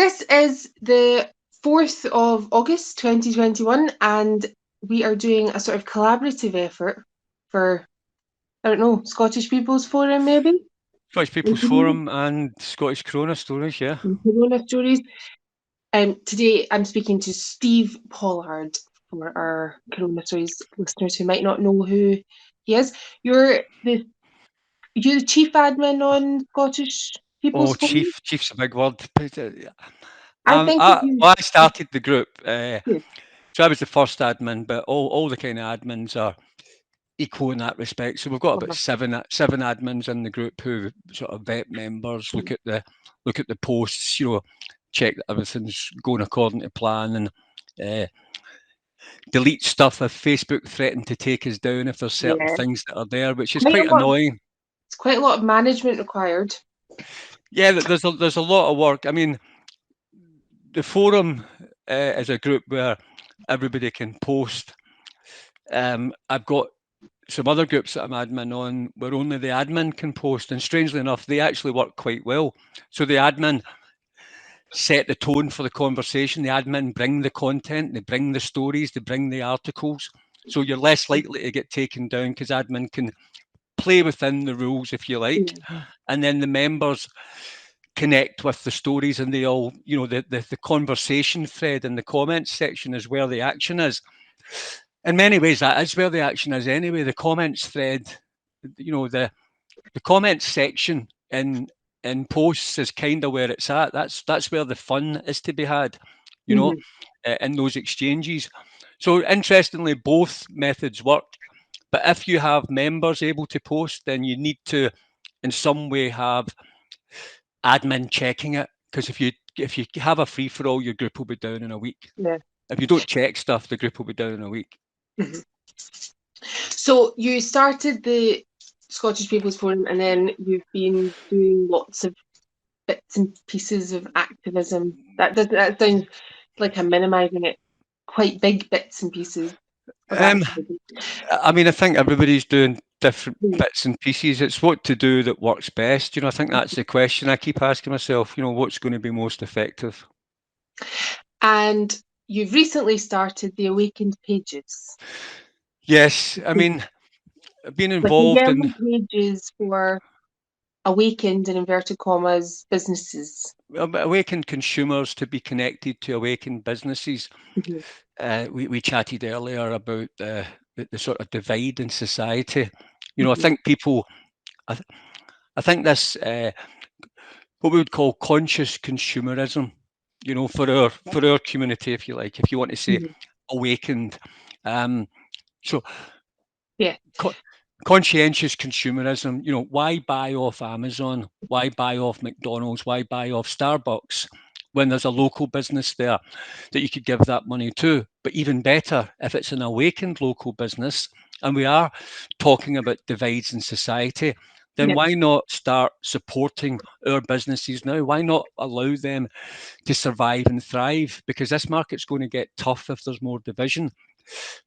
This is the 4th of August 2021, and we are doing a sort of collaborative effort for, I don't know, Scottish People's Forum maybe? Scottish People's Forum and Scottish Corona Stories, yeah. Corona Stories. Today I'm speaking to Steve Pollard for our Corona Stories listeners who might not know who he is. You're the chief admin on Scottish People's Forum? Chief's a big word. I think I started the group, Yeah. so I was the first admin, but all the kind of admins are equal in that respect. So we've got about seven admins in the group who sort of vet members, look at the posts, check that everything's going according to plan, and delete stuff if Facebook threatened to take us down if there's certain things that are there, which is quite annoying. It's quite a lot of management required. Yeah, there's a lot of work. I mean, the forum is a group where everybody can post. I've got some other groups that I'm admin on where only the admin can post, and strangely enough, they actually work quite well. So the admin set the tone for the conversation. The admin bring the content, they bring the stories, they bring the articles. So you're less likely to get taken down because admin can play within the rules, if you like, and then the members connect with the stories, and they all, the conversation thread in the comments section is where the action is. In many ways, that is where the action is anyway. The comments thread, the comments section in posts is kind of where it's at. That's where the fun is to be had, in those exchanges. So interestingly, both methods work. But if you have members able to post, then you need to, in some way, have admin checking it. Because if you have a free for all, your group will be down in a week. Yeah. If you don't check stuff, the group will be down in a week. So you started the Scottish People's Forum, and then you've been doing lots of bits and pieces of activism. That sounds like I'm minimising it. Quite big bits and pieces. I mean, I think everybody's doing different bits and pieces. It's what to do that works best. I think that's the question I keep asking myself. What's going to be most effective? And you've recently started the Awakened Pages. Yes, I mean, being involved in pages for awakened, in inverted commas, businesses. Awakened consumers to be connected to awakened businesses. We chatted earlier about the sort of divide in society. I think people, I think this, what we would call conscious consumerism, for our community, if you like, if you want to say awakened. So yeah. Conscientious consumerism, why buy off Amazon? Why buy off McDonald's? Why buy off Starbucks when there's a local business there that you could give that money to? But even better, if it's an awakened local business, and we are talking about divides in society, then why not start supporting our businesses now? Why not allow them to survive and thrive? Because this market's going to get tough if there's more division.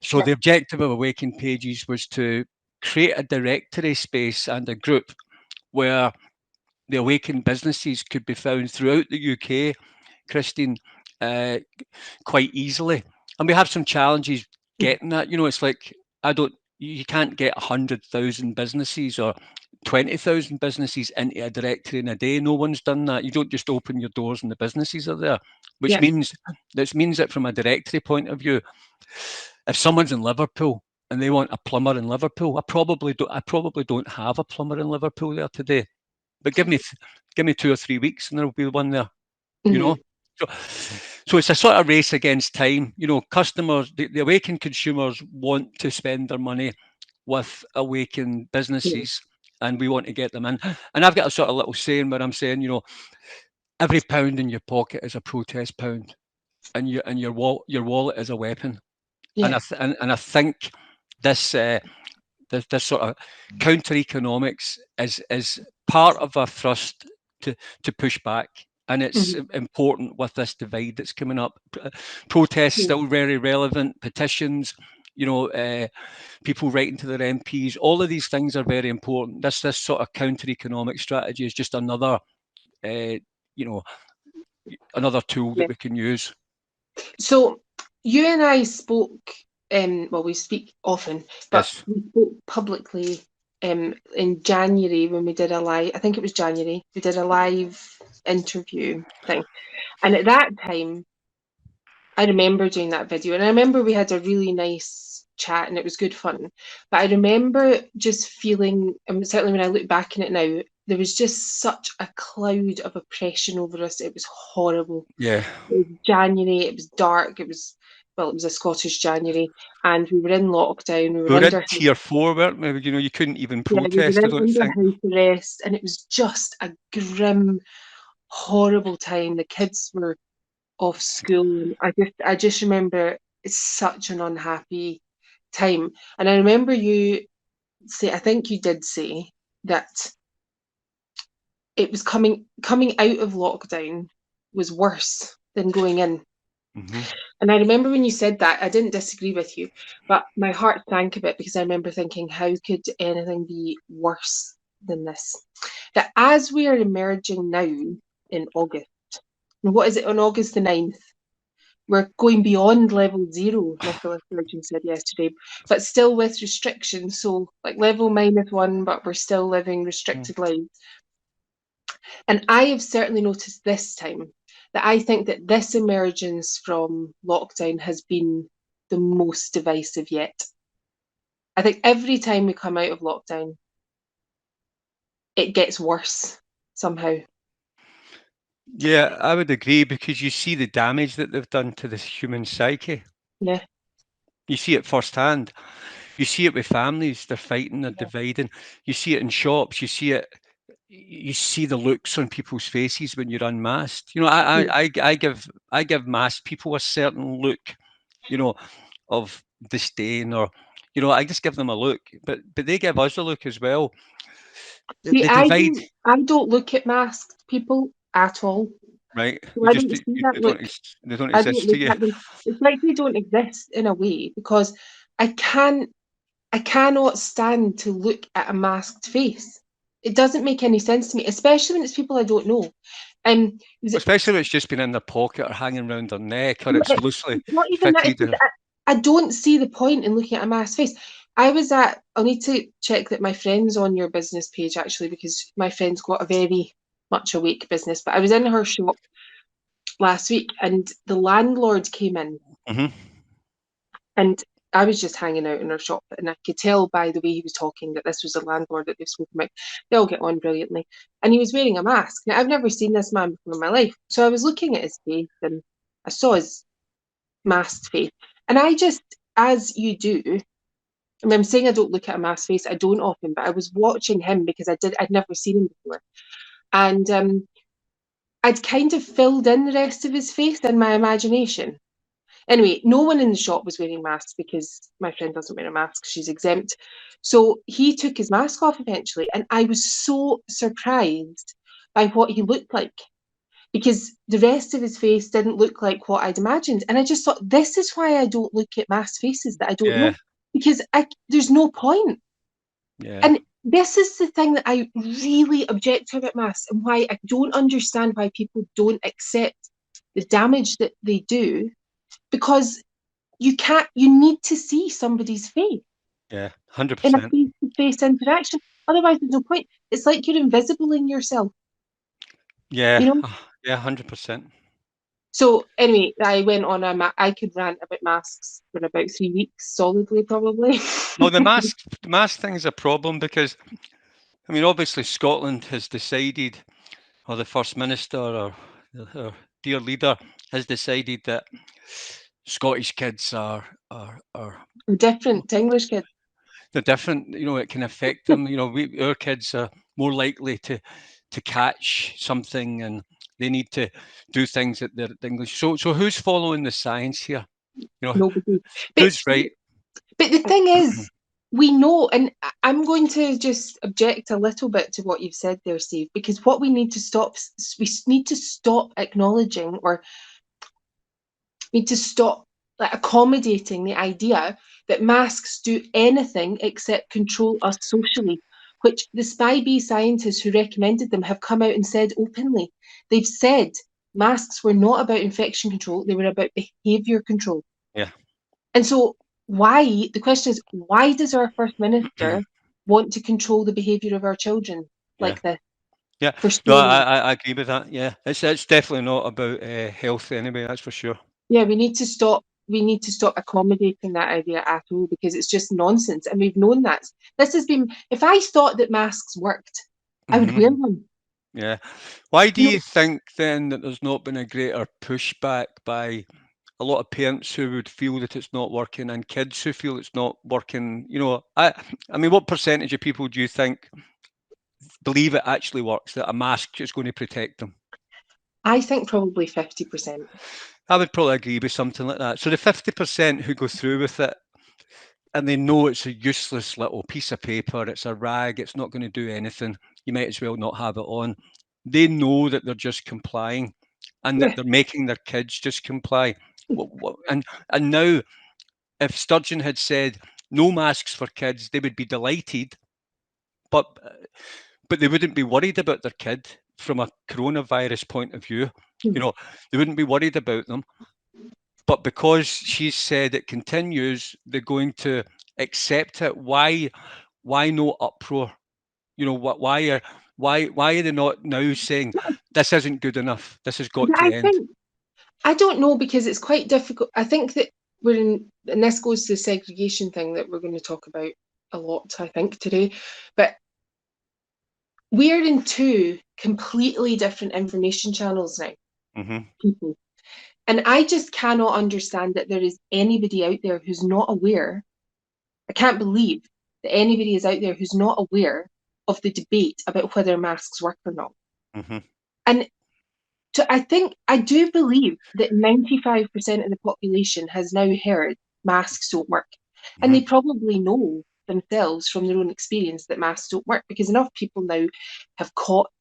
So the objective of Awakened Pages was to create a directory space and a group where the awakened businesses could be found throughout the UK, Christine, quite easily. And we have some challenges getting that. It's like, you can't get 100,000 businesses or 20,000 businesses into a directory in a day. No one's done that. You don't just open your doors and the businesses are there, which means that from a directory point of view, if someone's in Liverpool and they want a plumber in Liverpool, I probably don't have a plumber in Liverpool there today. But give me 2 or 3 weeks and there'll be one there. So it's a sort of race against time. Customers, the awakened consumers want to spend their money with awakened businesses, and we want to get them in. And I've got a sort of little saying where I'm saying, every pound in your pocket is a protest pound, and your wallet is a weapon. And I think this sort of counter economics is part of a thrust to push back, and it's important with this divide that's coming up. Protests still very relevant. Petitions, people writing to their MPs. All of these things are very important. This sort of counter economic strategy is just another, another tool Yeah. that we can use. So you and I spoke, well, we speak often, but Yes. we spoke publicly in January when we did a live, I think it was January, we did a live interview thing. And at that time, I remember doing that video, and I remember we had a really nice chat and it was good fun. But I remember just feeling, and certainly when I look back on it now, there was just such a cloud of oppression over us. It was horrible. Yeah. It was January, it was dark, it was, well, it was a Scottish January, and we were in lockdown, we We were were in under, tier 4, weren't we? You know, you couldn't even yeah, we were protest, I don't under think. house arrest, and it was just a grim, horrible time. The kids were off school, and I just remember it's such an unhappy time. And I remember you say, I think you did say that it was coming out of lockdown was worse than going in. Mm-hmm. And I remember when you said that, I didn't disagree with you, but my heart sank a bit because I remember thinking, how could anything be worse than this? That as we are emerging now in August, and what is it, on August the 9th? We're going beyond level 0, Nicola Sturgeon said yesterday, but still with restrictions. So, like level -1, but we're still living restricted lives. And I have certainly noticed this time that I think that this emergence from lockdown has been the most divisive yet. I think every time we come out of lockdown, it gets worse somehow. Yeah, I would agree because you see the damage that they've done to the human psyche. Yeah. You see it firsthand. You see it with families, they're fighting, they're dividing. You see it in shops, you see the looks on people's faces when you're unmasked. You know, I give masked people a certain look, you know, of disdain or I just give them a look, but they give us a look as well. See, The I divide, don't, I don't look at masked people at all. right? So I don't see that look. They don't I don't exist to look you. at them. It's like they don't exist in a way because I can't I cannot stand to look at a masked face. It doesn't make any sense to me, especially when it's people I don't know. Was it, Especially when it's just been in their pocket or hanging around their neck or it's loosely it's not even that. It's fitted. just, Or, I don't see the point in looking at a masked face. I'll need to check that my friend's on your business page actually, because my friend's got a very much awake business. But I was in her shop last week and the landlord came in. Mhm. And I was just hanging out in her shop, and I could tell by the way he was talking that this was a landlord that they've spoken about. They all get on brilliantly. And he was wearing a mask. Now, I've never seen this man before in my life. So I was looking at his face and I saw his masked face. And I just, as you do, I mean, I'm saying I don't look at a masked face, I don't often, but I was watching him because I'd never seen him before. And I'd kind of filled in the rest of his face in my imagination. Anyway, no one in the shop was wearing masks because my friend doesn't wear a mask, she's exempt. So he took his mask off eventually, and I was so surprised by what he looked like because the rest of his face didn't look like what I'd imagined. And I just thought, this is why I don't look at masked faces that I don't know, Yeah, because there's no point. yeah, And this is the thing that I really object to about masks and why I don't understand why people don't accept the damage that they do, because you need to see somebody's face yeah, in a 100%. face-to-face interaction. Otherwise, there's no point. It's like you're invisible in yourself, Yeah, you know? yeah, 100%. So anyway, I went on I could rant about masks for about 3 weeks solidly, probably. Well, the mask thing is a problem because I mean, obviously Scotland has decided, or the First Minister or our dear leader has decided that Scottish kids are Different to English kids. they're different. You know, it can affect them. You know, our kids are more likely to catch something, and they need to do things that they're English. So who's following the science here? You know, Nobody. But who's right? but the thing is, we know, and I'm going to just object a little bit to what you've said there, Steve, because what we need to stop, we need to stop acknowledging, or need to stop like accommodating the idea that masks do anything except control us socially, which the Spy B scientists who recommended them have come out and said openly. They've said masks were not about infection control, they were about behaviour control. Yeah. And so the question is, why does our First Minister want to control the behaviour of our children Yeah. like this? Yeah. For No, so long. I agree with that. Yeah. It's definitely not about health anyway, that's for sure. Yeah, we need to stop. We need to stop accommodating that idea at all, because it's just nonsense, and we've known that. This has been. If I thought that masks worked, I would wear Hmm. them. Yeah. Why do You you know, think then that there's not been a greater pushback by a lot of parents who would feel that it's not working and kids who feel it's not working? I mean, what percentage of people do you think believe it actually works, that a mask is going to protect them? I think probably 50%. I would probably agree with something like that. So the 50% who go through with it and they know it's a useless little piece of paper, it's a rag, it's not going to do anything, you might as well not have it on. They know that they're just complying and that Yeah, they're making their kids just comply. And now, if Sturgeon had said no masks for kids, they would be delighted, but they wouldn't be worried about their kid from a coronavirus point of view. You know, they wouldn't be worried about them. But because she's said it continues, they're going to accept it. Why no uproar? You know, why are they not now saying this isn't good enough? This has got but to end. I don't know, because it's quite difficult. I think that we're in, and this goes to the segregation thing that we're going to talk about a lot, I think, today. But we're in two completely different information channels now, Hmm. people. And I just cannot understand that there is anybody out there who's not aware. I can't believe that anybody is out there who's not aware of the debate about whether masks work or not. Hmm. And I think, I do believe that 95% of the population has now heard masks don't work. And Hmm. they probably know themselves from their own experience that masks don't work, because enough people now have caught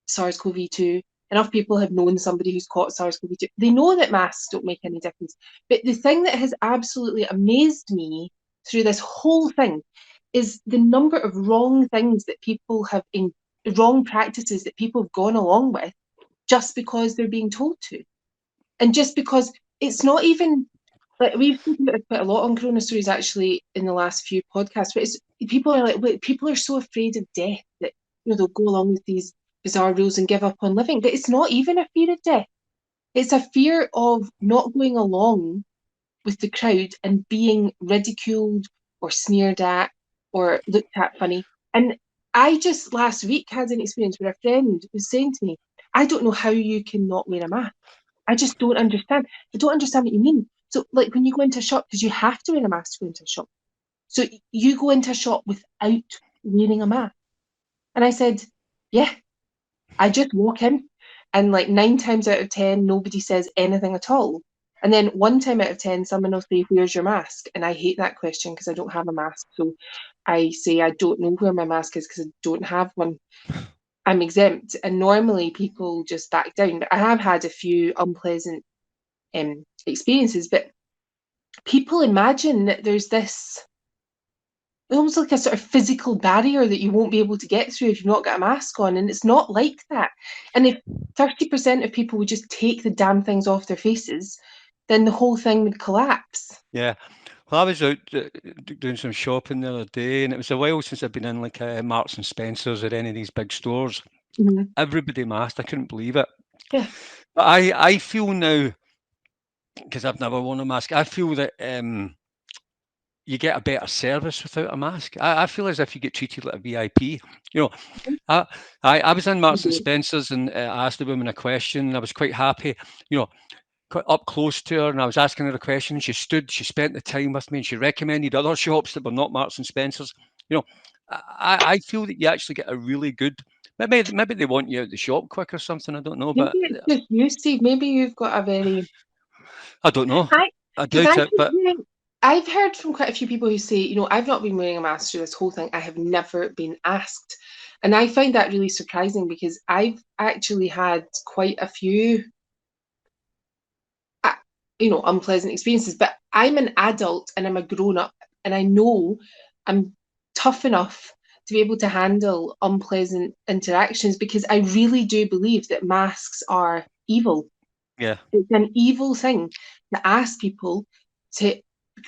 SARS-CoV-2. Enough people have known somebody who's caught SARS-CoV-2. They know that masks don't make any difference. But the thing that has absolutely amazed me through this whole thing is the number of wrong things that people have in wrong practices that people have gone along with just because they're being told to. And just because it's not even like, we've spoken about it quite a lot on Corona Stories actually in the last few podcasts, but it's, people are like, wait, people are so afraid of death that, they'll go along with these bizarre rules and give up on living. But it's not even a fear of death. It's a fear of not going along with the crowd and being ridiculed or sneered at or looked at funny. And I just last week had an experience where a friend was saying to me, I don't know how you can not wear a mask. I just don't understand. I don't understand what you mean. So, like, when you go into a shop, because you have to wear a mask to go into a shop. So you go into a shop without wearing a mask. And I said, yeah, I just walk in, and like 9 times out of 10, nobody says anything at all. And then 1 time out of 10, someone will say, where's your mask? And I hate that question because I don't have a mask. So I say, I don't know where my mask is because I don't have one. I'm exempt. And normally people just back down. But I have had a few unpleasant experiences. But people imagine that there's this almost like a sort of physical barrier that you won't be able to get through if you've not got a mask on. And it's not like that. And if 30% of people would just take the damn things off their faces, then the whole thing would collapse. Yeah. Well, I was out doing some shopping the other day, and it was a while since I've been in like Marks and Spencers or any of these big stores. Mm-hmm. Everybody masked. I couldn't believe it. Yeah. But I feel now, because I've never worn a mask, I feel that you get a better service without a mask. I feel as if you get treated like a VIP. You know, I I was in Marks and Spencers and I asked the woman a question. And I was quite happy. You know, quite up close to her, and I was asking her a question. She stood. She spent the time with me, and she recommended other shops that were not Marks and Spencers. You know, I feel that you actually get a really good. Maybe they want you out the shop quick or something. I don't know, Maybe but it's just you, Steve. Maybe you've got a very I don't know. I I because I doubt it. keep But hearing, I've heard from quite a few people who say, I've not been wearing a mask through this whole thing. I have never been asked. And I find that really surprising because I've actually had quite a few unpleasant experiences. But I'm an adult and I'm a grown up, and I know I'm tough enough to be able to handle unpleasant interactions, because I really do believe that masks are evil. Yeah. It's an evil thing to ask people to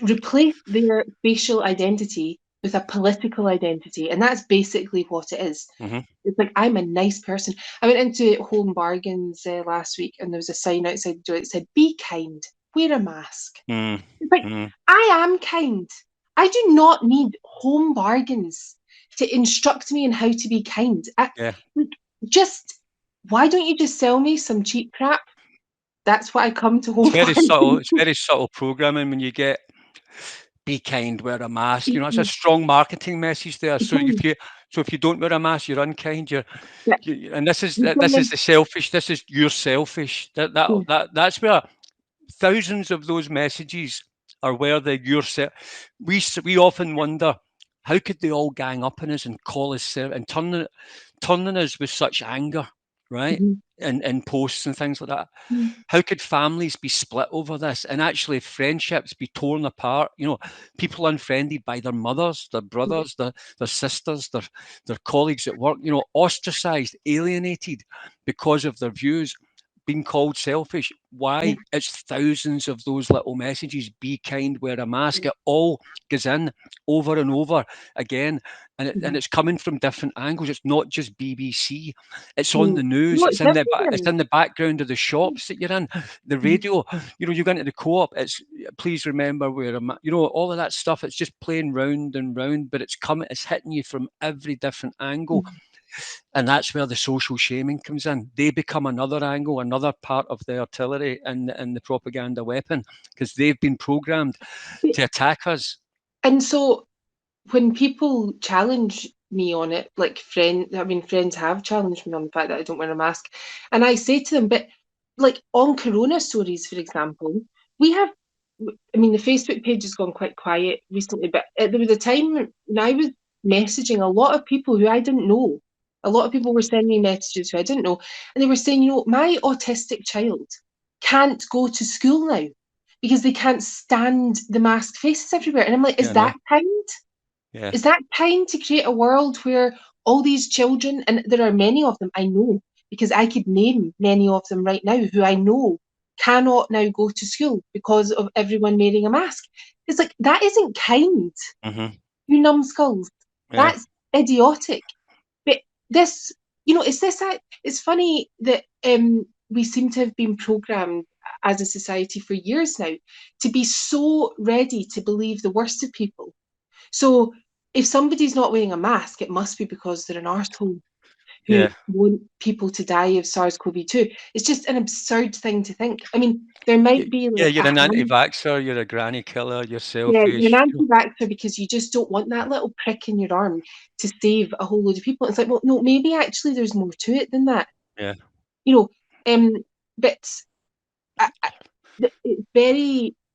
replace their facial identity with a political identity. And that's basically what it is. Mm-hmm. It's like, I'm a nice person. I went into Home Bargains last week, and there was a sign outside the door that said, "Be kind, wear a mask." It's like, Mm-hmm. I am kind. I do not need Home Bargains to instruct me in how to be kind. Yeah. Like, just, why don't you just sell me some cheap crap? That's what I come to It's Home very subtle. Bargains. It's very subtle programming when you get be kind, wear a mask. You know, it's a Mhm. strong marketing message there. It So is. if you don't wear a mask, you're unkind. Yeah. And this is You've got this this- is the selfish. This is you're selfish. yeah. That's where thousands of those messages are where the yourself. We often wonder how could they all gang up on us and call us and turning us with such anger, right? Mhm. And posts and things like that. Mhm. How could families be split over this and actually friendships be torn apart? You know, people unfriended by their mothers, their brothers, their sisters, their colleagues at work, you know, ostracized, alienated because of their views, being called selfish. Yeah. Why? It's thousands of those little messages. Be kind, wear a mask. It all goes in over and over again. And Mhm. it's coming from different angles. It's not just BBC. It's on No, the news. no, it's It's everywhere. in the background of the shops that you're in. The Mhm. radio. You know, you go into the co-op. It's please remember where you know all of that stuff. It's just playing round and round, but it's coming. It's hitting you from every different angle, Mhm. and that's where the social shaming comes in. They become another angle, another part of the artillery and the propaganda weapon because they've been programmed to attack us. And so when people challenge me on it, like friends have challenged me on the fact that I don't wear a mask, and I say to them, but like on Corona stories, for example, we have. I mean, the Facebook page has gone quite quiet recently, but there was a time when I was messaging a lot of people who I didn't know. A lot of people were sending me messages who I didn't know, and they were saying, my autistic child can't go to school now because they can't stand the masked faces everywhere. And I'm like, is Yeah, no, that kind? yeah, Is that kind to create a world where all these children, and there are many of them I know, because I could name many of them right now who I know cannot now go to school because of everyone wearing a mask. It's like, that isn't kind, mm-hmm. you numbskulls. Yeah, That's idiotic. But this, it's funny that we seem to have been programmed as a society for years now to be so ready to believe the worst of people. So if somebody's not wearing a mask, it must be because they're an arsehole who yeah, want people to die of SARS-CoV-2. It's just an absurd thing to think. I mean, there might be yeah. like You're an anti-vaxxer. You're a granny killer. You're yeah, you're selfish. an anti-vaxxer because you just don't want that little prick in your arm to save a whole load of people. It's like, well, no, maybe actually there's more to it than that. Yeah, You know, but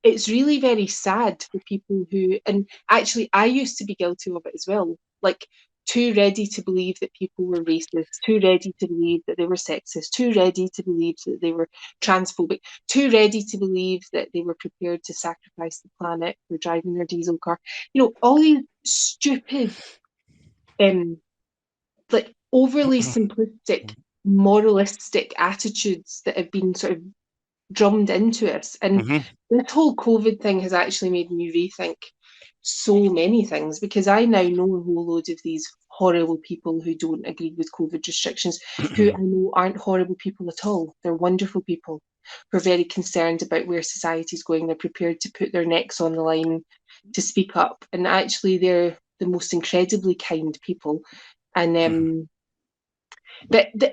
it's really very sad for people who, and actually I used to be guilty of it as well, like too ready to believe that people were racist, too ready to believe that they were sexist, too ready to believe that they were transphobic, too ready to believe that they were prepared to sacrifice the planet for driving their diesel car. All these stupid, um like overly simplistic moralistic attitudes that have been sort of drummed into us. And mm-hmm. this whole COVID thing has actually made me rethink so many things, because I now know a whole load of these horrible people who don't agree with COVID restrictions, who I know aren't horrible people at all. They're wonderful people who are very concerned about where society's going. They're prepared to put their necks on the line to speak up. And actually, they're the most incredibly kind people. And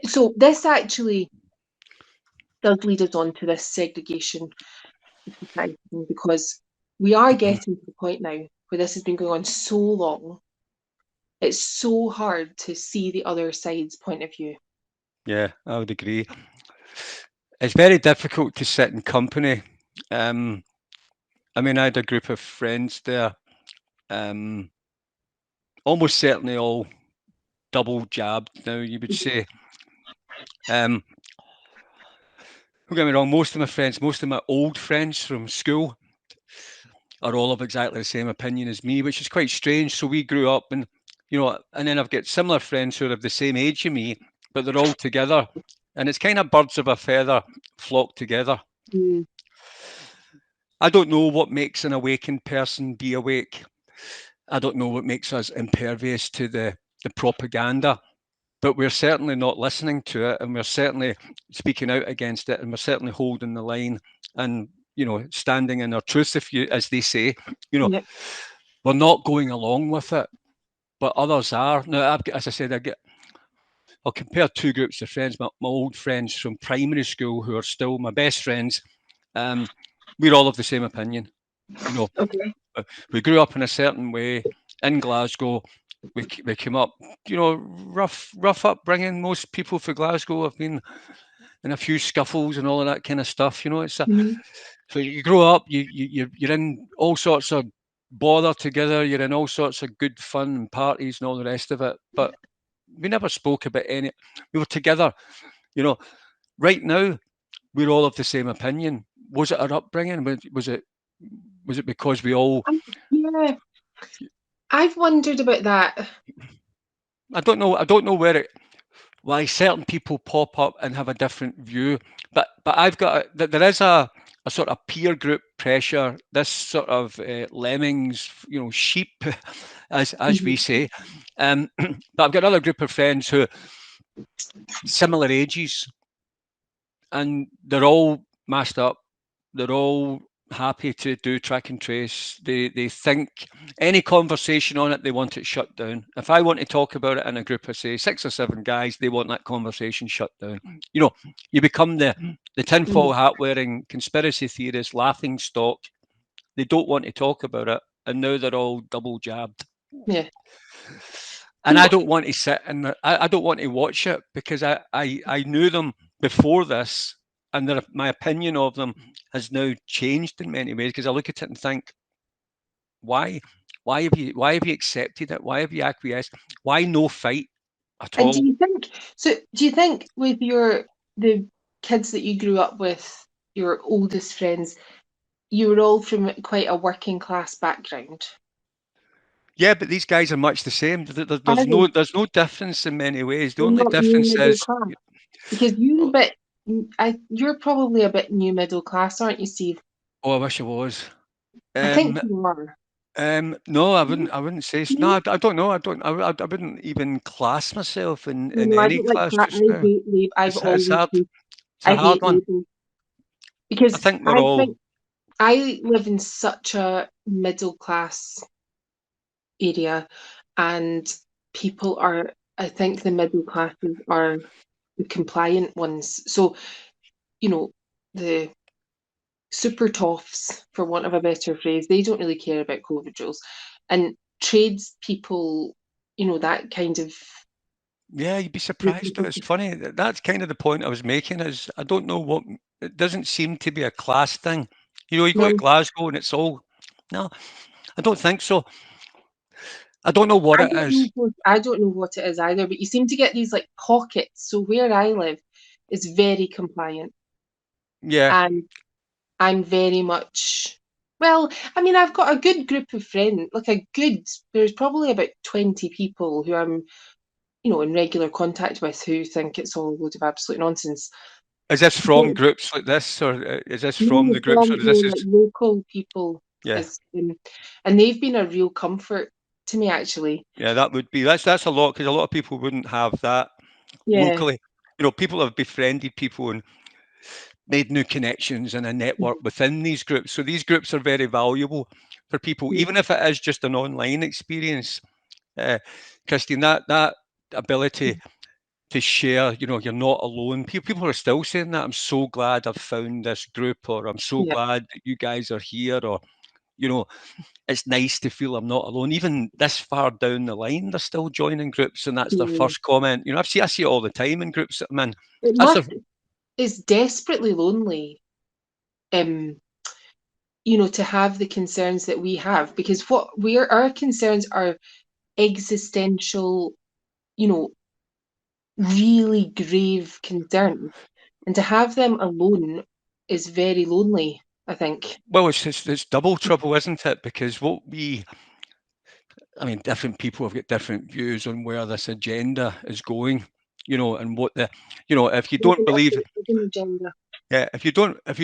so this actually does lead us on to this segregation society, because we are getting to the point now where this has been going on so long. It's so hard to see the other side's point of view. Yeah, I would agree. It's very difficult to sit in company. Um, I mean, I had a group of friends there, um, almost certainly all double jabbed now, you would say. Um, don't get me wrong, most of my old friends from school are all of exactly the same opinion as me, which is quite strange. So we grew up and you know, and then I've got similar friends who are of the same age as me, but they're all together. And it's kind of birds of a feather flock together. Mm. I don't know what makes an awakened person be awake. I don't know what makes us impervious to the propaganda, but we're certainly not listening to it, and we're certainly speaking out against it, and we're certainly holding the line and, you know, standing in our truth, if you, as they say, you know, Yep. we're not going along with it, but others are. Now, I've got, as I said, I'll compare two groups of friends, my old friends from primary school who are still my best friends. We're all of the same opinion. You know, Okay. we grew up in a certain way in Glasgow. We came up, you know, rough upbringing. Most people for Glasgow have been in a few scuffles and all of that kind of stuff. You know, it's a, Mhm. so you grow up, you're in all sorts of bother together. You're in all sorts of good fun and parties and all the rest of it. But we never spoke about any. We were together. You know, right now we're all of the same opinion. Was it our upbringing? Was it because we all? Yeah, I've wondered about that. I don't know. I don't know why certain people pop up and have a different view. But I've got there is a sort of peer group pressure. This sort of lemmings, you know, sheep, as we Mhm. say. But I've got another group of friends who similar ages, and they're all masked up. They're all happy to do track and trace. They think any conversation on it, they want it shut down. If I want to talk about it in a group of say 6 or 7 guys, they want that conversation shut down. You know, you become the tinfoil Mm. hat wearing conspiracy theorist laughing stock. They don't want to talk about it, and now they're all double jabbed. Yeah. And I So, don't want to sit and I don't want to watch it because I knew them before this, and my opinion of them has now changed in many ways because I look at it and think, why, why have you accepted it? Why have you acquiesced? Why no fight at and do all? you think so? Do you think with the kids that you grew up with, your oldest friends, you were all from quite a working class background? Yeah, but these guys are much the same. Are There's they? no difference in many ways. The They're only not new difference middle is, class because you're a oh, bit. You're probably a bit new middle class, aren't you, Steve? oh, I wish I was. I think Um, you are. No, I No, wouldn't. I wouldn't say. No, no, I don't know. I don't. I wouldn't even class myself in no, I any don't like class that. just I now. hate label. I've It's always hard. hated. It's a I hard hate one. labels I because think we're I all. think I live in such a middle class area, and people are, I think the middle classes are the compliant ones. So, you know, the super toffs, for want of a better phrase, they don't really care about COVID rules. And tradespeople, that kind of Yeah, you'd be surprised though. It's funny. That's kind of the point I was making. Is I don't know what. It doesn't seem to be a class thing. You know, you go to no, Glasgow and it's all. No, I don't think so. I don't know what it is. I don't know what it is either, but you seem to get these like pockets. So where I live is very compliant. Yeah. And I'm very much, well, I mean, I've got a good group of friends, there's probably about 20 people who I'm, in regular contact with who think it's all a load of absolute nonsense. Is this But from groups like this, or is this from no, the groups, or is this like is? local people Yeah. is, and they've been a real comfort to me actually. Yeah, that would be that's a lot because a lot of people wouldn't have that Yeah. locally. You know, people have befriended people and made new connections and a network within these groups. So these groups are very valuable for people, Yeah. even if it is just an online experience. Uh, Christine, that ability to share, you know, you're not alone. People are still saying that. I'm so glad I've found this group, or I'm so Yeah. glad that you guys are here, or you know, it's nice to feel I'm not alone. Even this far down the line, they're still joining groups, and that's their Yeah. first comment. You know, I see it all the time in groups that I'm in. It That's must a It's desperately lonely, um, to have the concerns that we have, because our concerns are existential, you know, really grave concerns. And to have them alone is very lonely, I think. well, it's double trouble, isn't it? Because what we I mean, different people have got different views on where this agenda is going, and what if you don't believe, Agenda. yeah, if you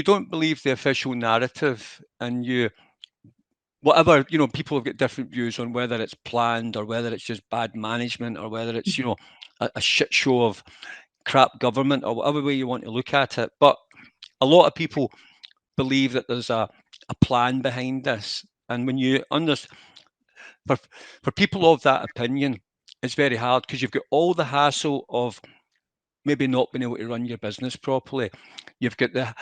don't believe the official narrative, and whatever, people have got different views on whether it's planned or whether it's just bad management or whether it's, a shit show of crap government or whatever way you want to look at it. But a lot of people believe that there's a plan behind this. And when you understand, for people of that opinion, it's very hard because you've got all the hassle of maybe not being able to run your business properly. You've got the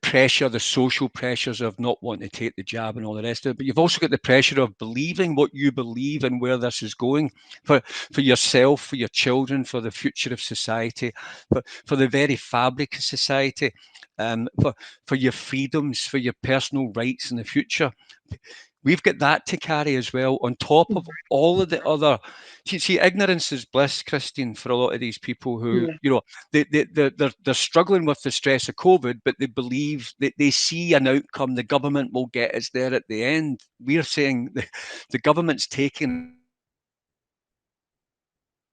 pressure, the social pressures of not wanting to take the jab and all the rest of it. But you've also got the pressure of believing what you believe and where this is going for yourself, for your children, for the future of society, for the very fabric of society, for your freedoms, for your personal rights in the future. We've got that to carry as well, on top of all of the other. See, ignorance is bliss, Christine, for a lot of these people who, Yeah. they're struggling with the stress of COVID, but they believe that they see an outcome. The government will get us there at the end. We're saying the government's taking us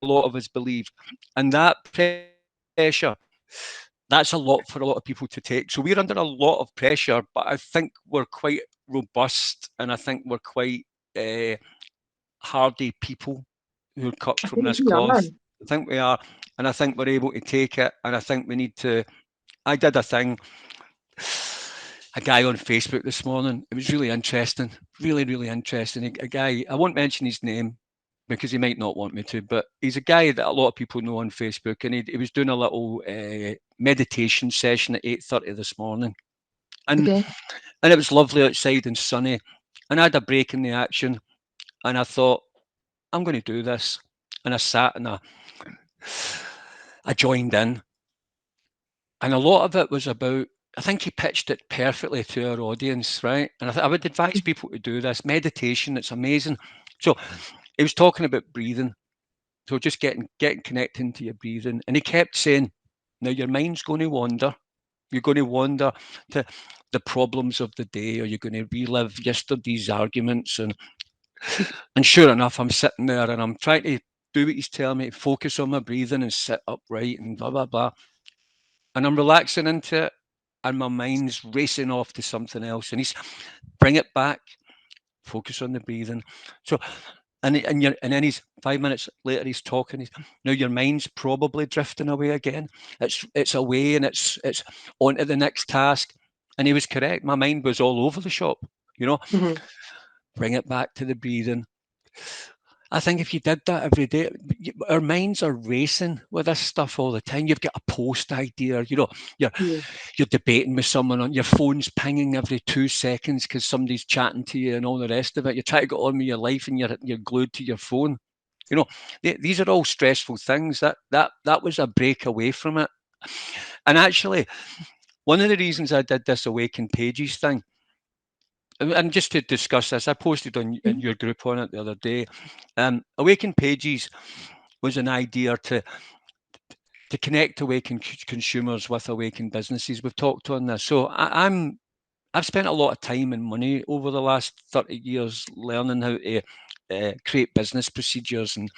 there before a lot of us believe. And that pressure, that's a lot for a lot of people to take. So we're under a lot of pressure, but I think we're quite robust, and I think we're quite hardy people who are cut I from think this we are. cloth. I think we are, and I think we're able to take it. And I think we need to. I did a thing, a guy on Facebook this morning. It was really interesting, really, really interesting. A guy, I won't mention his name because he might not want me to, but he's a guy that a lot of people know on Facebook, and he was doing a little meditation session at 8:30 this morning, and Okay. and it was lovely outside and sunny, and I had a break in the action, and I thought, I'm going to do this, and I sat and I joined in, and a lot of it was about. I think he pitched it perfectly to our audience, right? And I would advise people to do this meditation. It's amazing. So he was talking about breathing. So just getting connecting to your breathing, and he kept saying, "Now your mind's going to wander. You're going to wander to the problems of the day, or you're going to relive yesterday's arguments." And sure enough, I'm sitting there and I'm trying to do what he's telling me, focus on my breathing and sit upright and blah blah blah. And I'm relaxing into it, and my mind's racing off to something else. And he's bring it back, focus on the breathing. So and then he's 5 minutes later he's talking. Now your mind's probably drifting away again. It's away and it's on to the next task. And he was correct. My mind was all over the shop. You know, Mm-hmm. bring it back to the breathing. I think if you did that every day, our minds are racing with this stuff all the time. You've got a post idea, you're Yeah. you're debating with someone on your phone's pinging every 2 seconds because somebody's chatting to you and all the rest of it. You try to get on with your life and you're glued to your phone. You know, these are all stressful things. That was a break away from it. And actually, one of the reasons I did this Awaken Pages thing, and just to discuss this, I posted in your group on it the other day. Awaken Pages was an idea to connect awakened consumers with awakened businesses. We've talked on this, so I've spent a lot of time and money over the last 30 years learning how to create business procedures and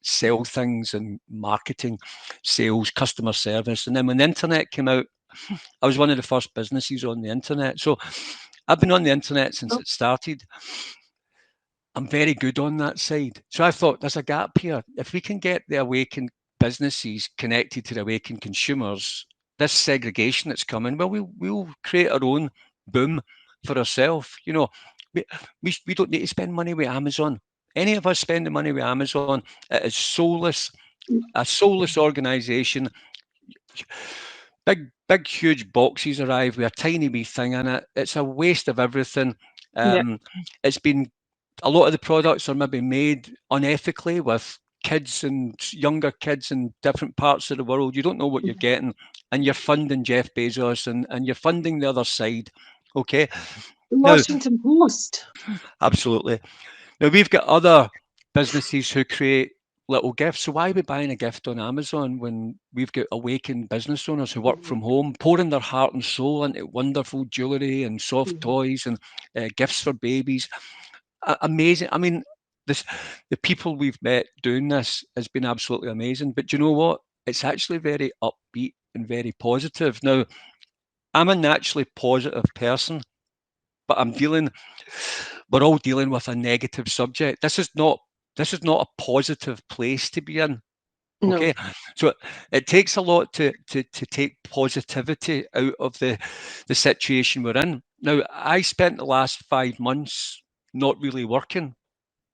sell things and marketing, sales, customer service. And then when the internet came out, I was one of the first businesses on the internet. So I've been on the internet since Oh, it started. I'm very good on that side. So I thought there's a gap here. If we can get the awakened businesses connected to the awakened consumers, this segregation that's coming, well, we'll create our own boom for ourselves. We don't need to spend money with Amazon. Any of us spending money with Amazon, it is soulless, a soulless organization. Big, huge boxes arrive with a tiny wee thing in it. It's a waste of everything. yeah. Um, it's been a lot of the products are maybe made unethically with kids and younger kids in different parts of the world. You don't know what you're getting, and you're funding Jeff Bezos and you're funding the other side. Okay. The Now, Washington Post. absolutely. Now we've got other businesses who create little gifts. So why are we buying a gift on Amazon when we've got awakened business owners who work Mm-hmm. from home, pouring their heart and soul into wonderful jewellery and soft Mm-hmm. toys and gifts for babies? Amazing. I mean, the people we've met doing this has been absolutely amazing. But do you know what? It's actually very upbeat and very positive. Now, I'm a naturally positive person, but we're all dealing with a negative subject. This is not a positive place to be in. No. Okay, so it takes a lot to take positivity out of the situation we're in. Now, I spent the last 5 months not really working,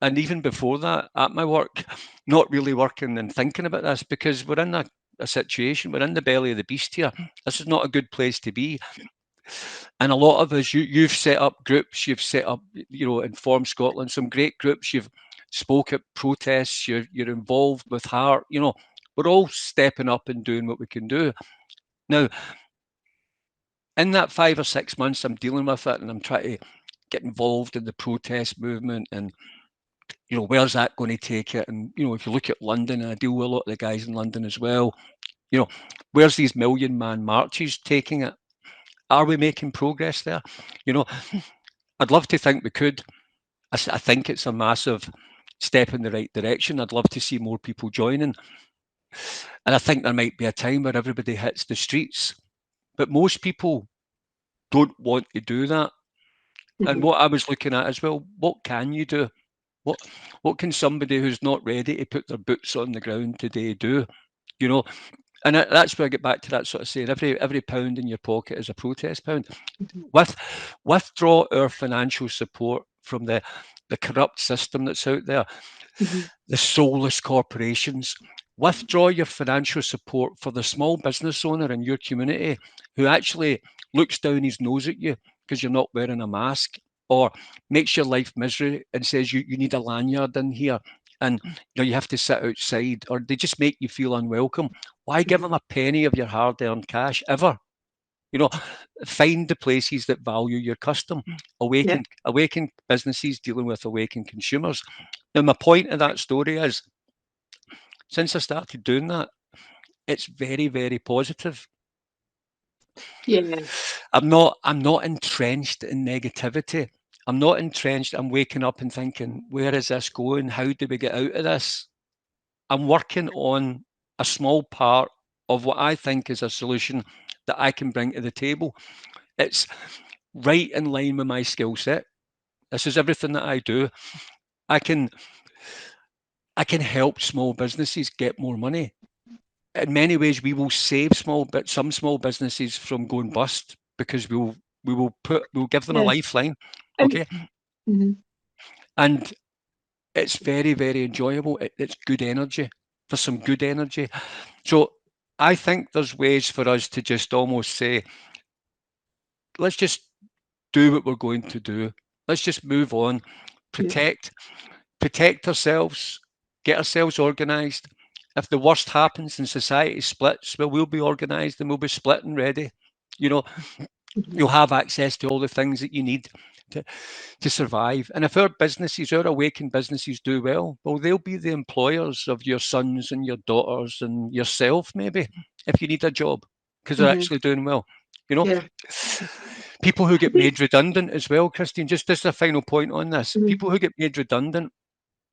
and even before that, at my work, not really working and thinking about this because we're in a situation, we're in the belly of the beast here. This is not a good place to be. And a lot of us, you've set up groups, you've set up, Inform Scotland, some great groups, you've spoke at protests, you're involved with heart, we're all stepping up and doing what we can do. Now, in that 5 or 6 months, I'm dealing with it and I'm trying to get involved in the protest movement and where's that going to take it? And if you look at London, and I deal with a lot of the guys in London as well, where's these million-man marches taking it? Are we making progress there? I'd love to think we could. I think it's a massive step in the right direction. I'd love to see more people joining. And I think there might be a time where everybody hits the streets. But most people don't want to do that. And what I was looking at as well, what can you do? What can somebody who's not ready to put their boots on the ground today do? And that's where I get back to that sort of saying every pound in your pocket is a protest pound. Withdraw our financial support from the corrupt system that's out there, the soulless corporations. Withdraw your financial support for the small business owner in your community who actually looks down his nose at you because you're not wearing a mask, or makes your life misery and says you need a lanyard in here and you have to sit outside, or they just make you feel unwelcome. Why give them a penny of your hard-earned cash ever? Find the places that value your custom. Awaken businesses dealing with awakened consumers. Now, my point of that story is, since I started doing that, it's very, very positive. Yeah. I'm not entrenched in negativity. I'm not entrenched. I'm waking up and thinking, where is this going? How do we get out of this? I'm working on a small part of what I think is a solution that I can bring to the table. It's right in line with my skill set. This is everything that I do. I can help small businesses get more money. In many ways, we will save some small businesses from going bust because we'll give them a lifeline. Okay. And it's very, very enjoyable. It's good energy. There's some good energy. So I think there's ways for us to just almost say, let's just do what we're going to do. Let's just move on, protect ourselves, get ourselves organised. If the worst happens and society splits, well, we'll be organised and we'll be split and ready. You'll have access to all the things that you need to survive. And if our awakened businesses do well, they'll be the employers of your sons and your daughters and yourself, maybe, if you need a job, because they're actually doing well. People who get made redundant as well, Christine, just as a final point on this, people who get made redundant,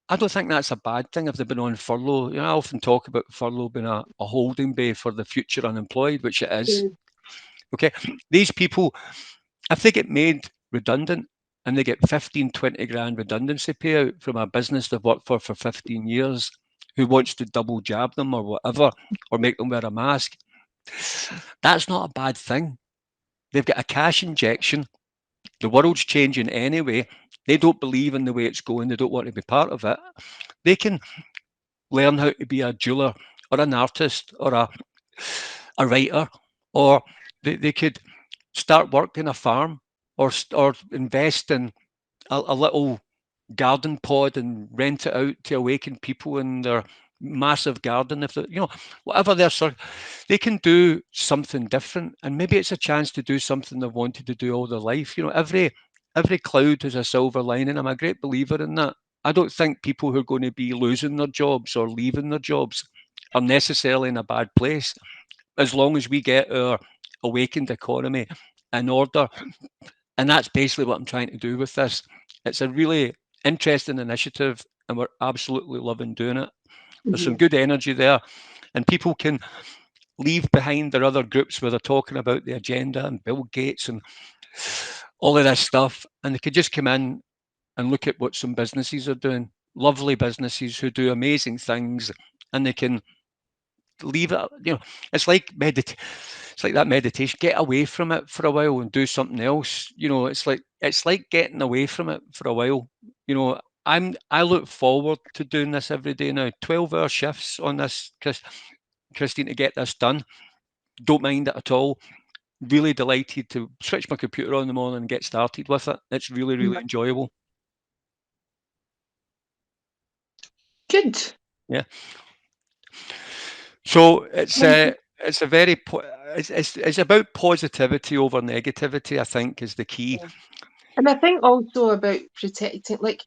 I don't think that's a bad thing if they've been on furlough. I often talk about furlough being a holding bay for the future unemployed, which it is. Okay, these people, if they get made redundant and they get 15, 20 grand redundancy payout from a business they've worked for 15 years, who wants to double jab them or whatever, or make them wear a mask, that's not a bad thing. They've got a cash injection. The world's changing anyway. They don't believe in the way it's going. They don't want to be part of it. They can learn how to be a jeweler or an artist or a writer, or they could start work in a farm or invest in a little garden pod and rent it out to awaken people in their massive garden. If whatever they can do something different, and maybe it's a chance to do something they've wanted to do all their life. Every cloud has a silver lining. I'm a great believer in that. I don't think people who are going to be losing their jobs or leaving their jobs are necessarily in a bad place, as long as we get our awakened economy in order. And that's basically what I'm trying to do with this. It's a really interesting initiative, and we're absolutely loving doing it. There's some Mhm. good energy there, and people can leave behind their other groups where they're talking about the agenda and Bill Gates and all of this stuff, and they could just come in and look at what some businesses are doing. Lovely businesses who do amazing things, and they can leave it. It's like it's like that meditation. Get away from it for a while and do something else. It's like getting away from it for a while. I look forward to doing this every day now. 12-hour shifts on this, Christine, to get this done. Don't mind it at all. Really delighted to switch my computer on in the morning and get started with it. It's really, really enjoyable. Good. Yeah. So it's Um, it's a very it's about positivity over negativity, I think, is the key. And I think also about protecting, like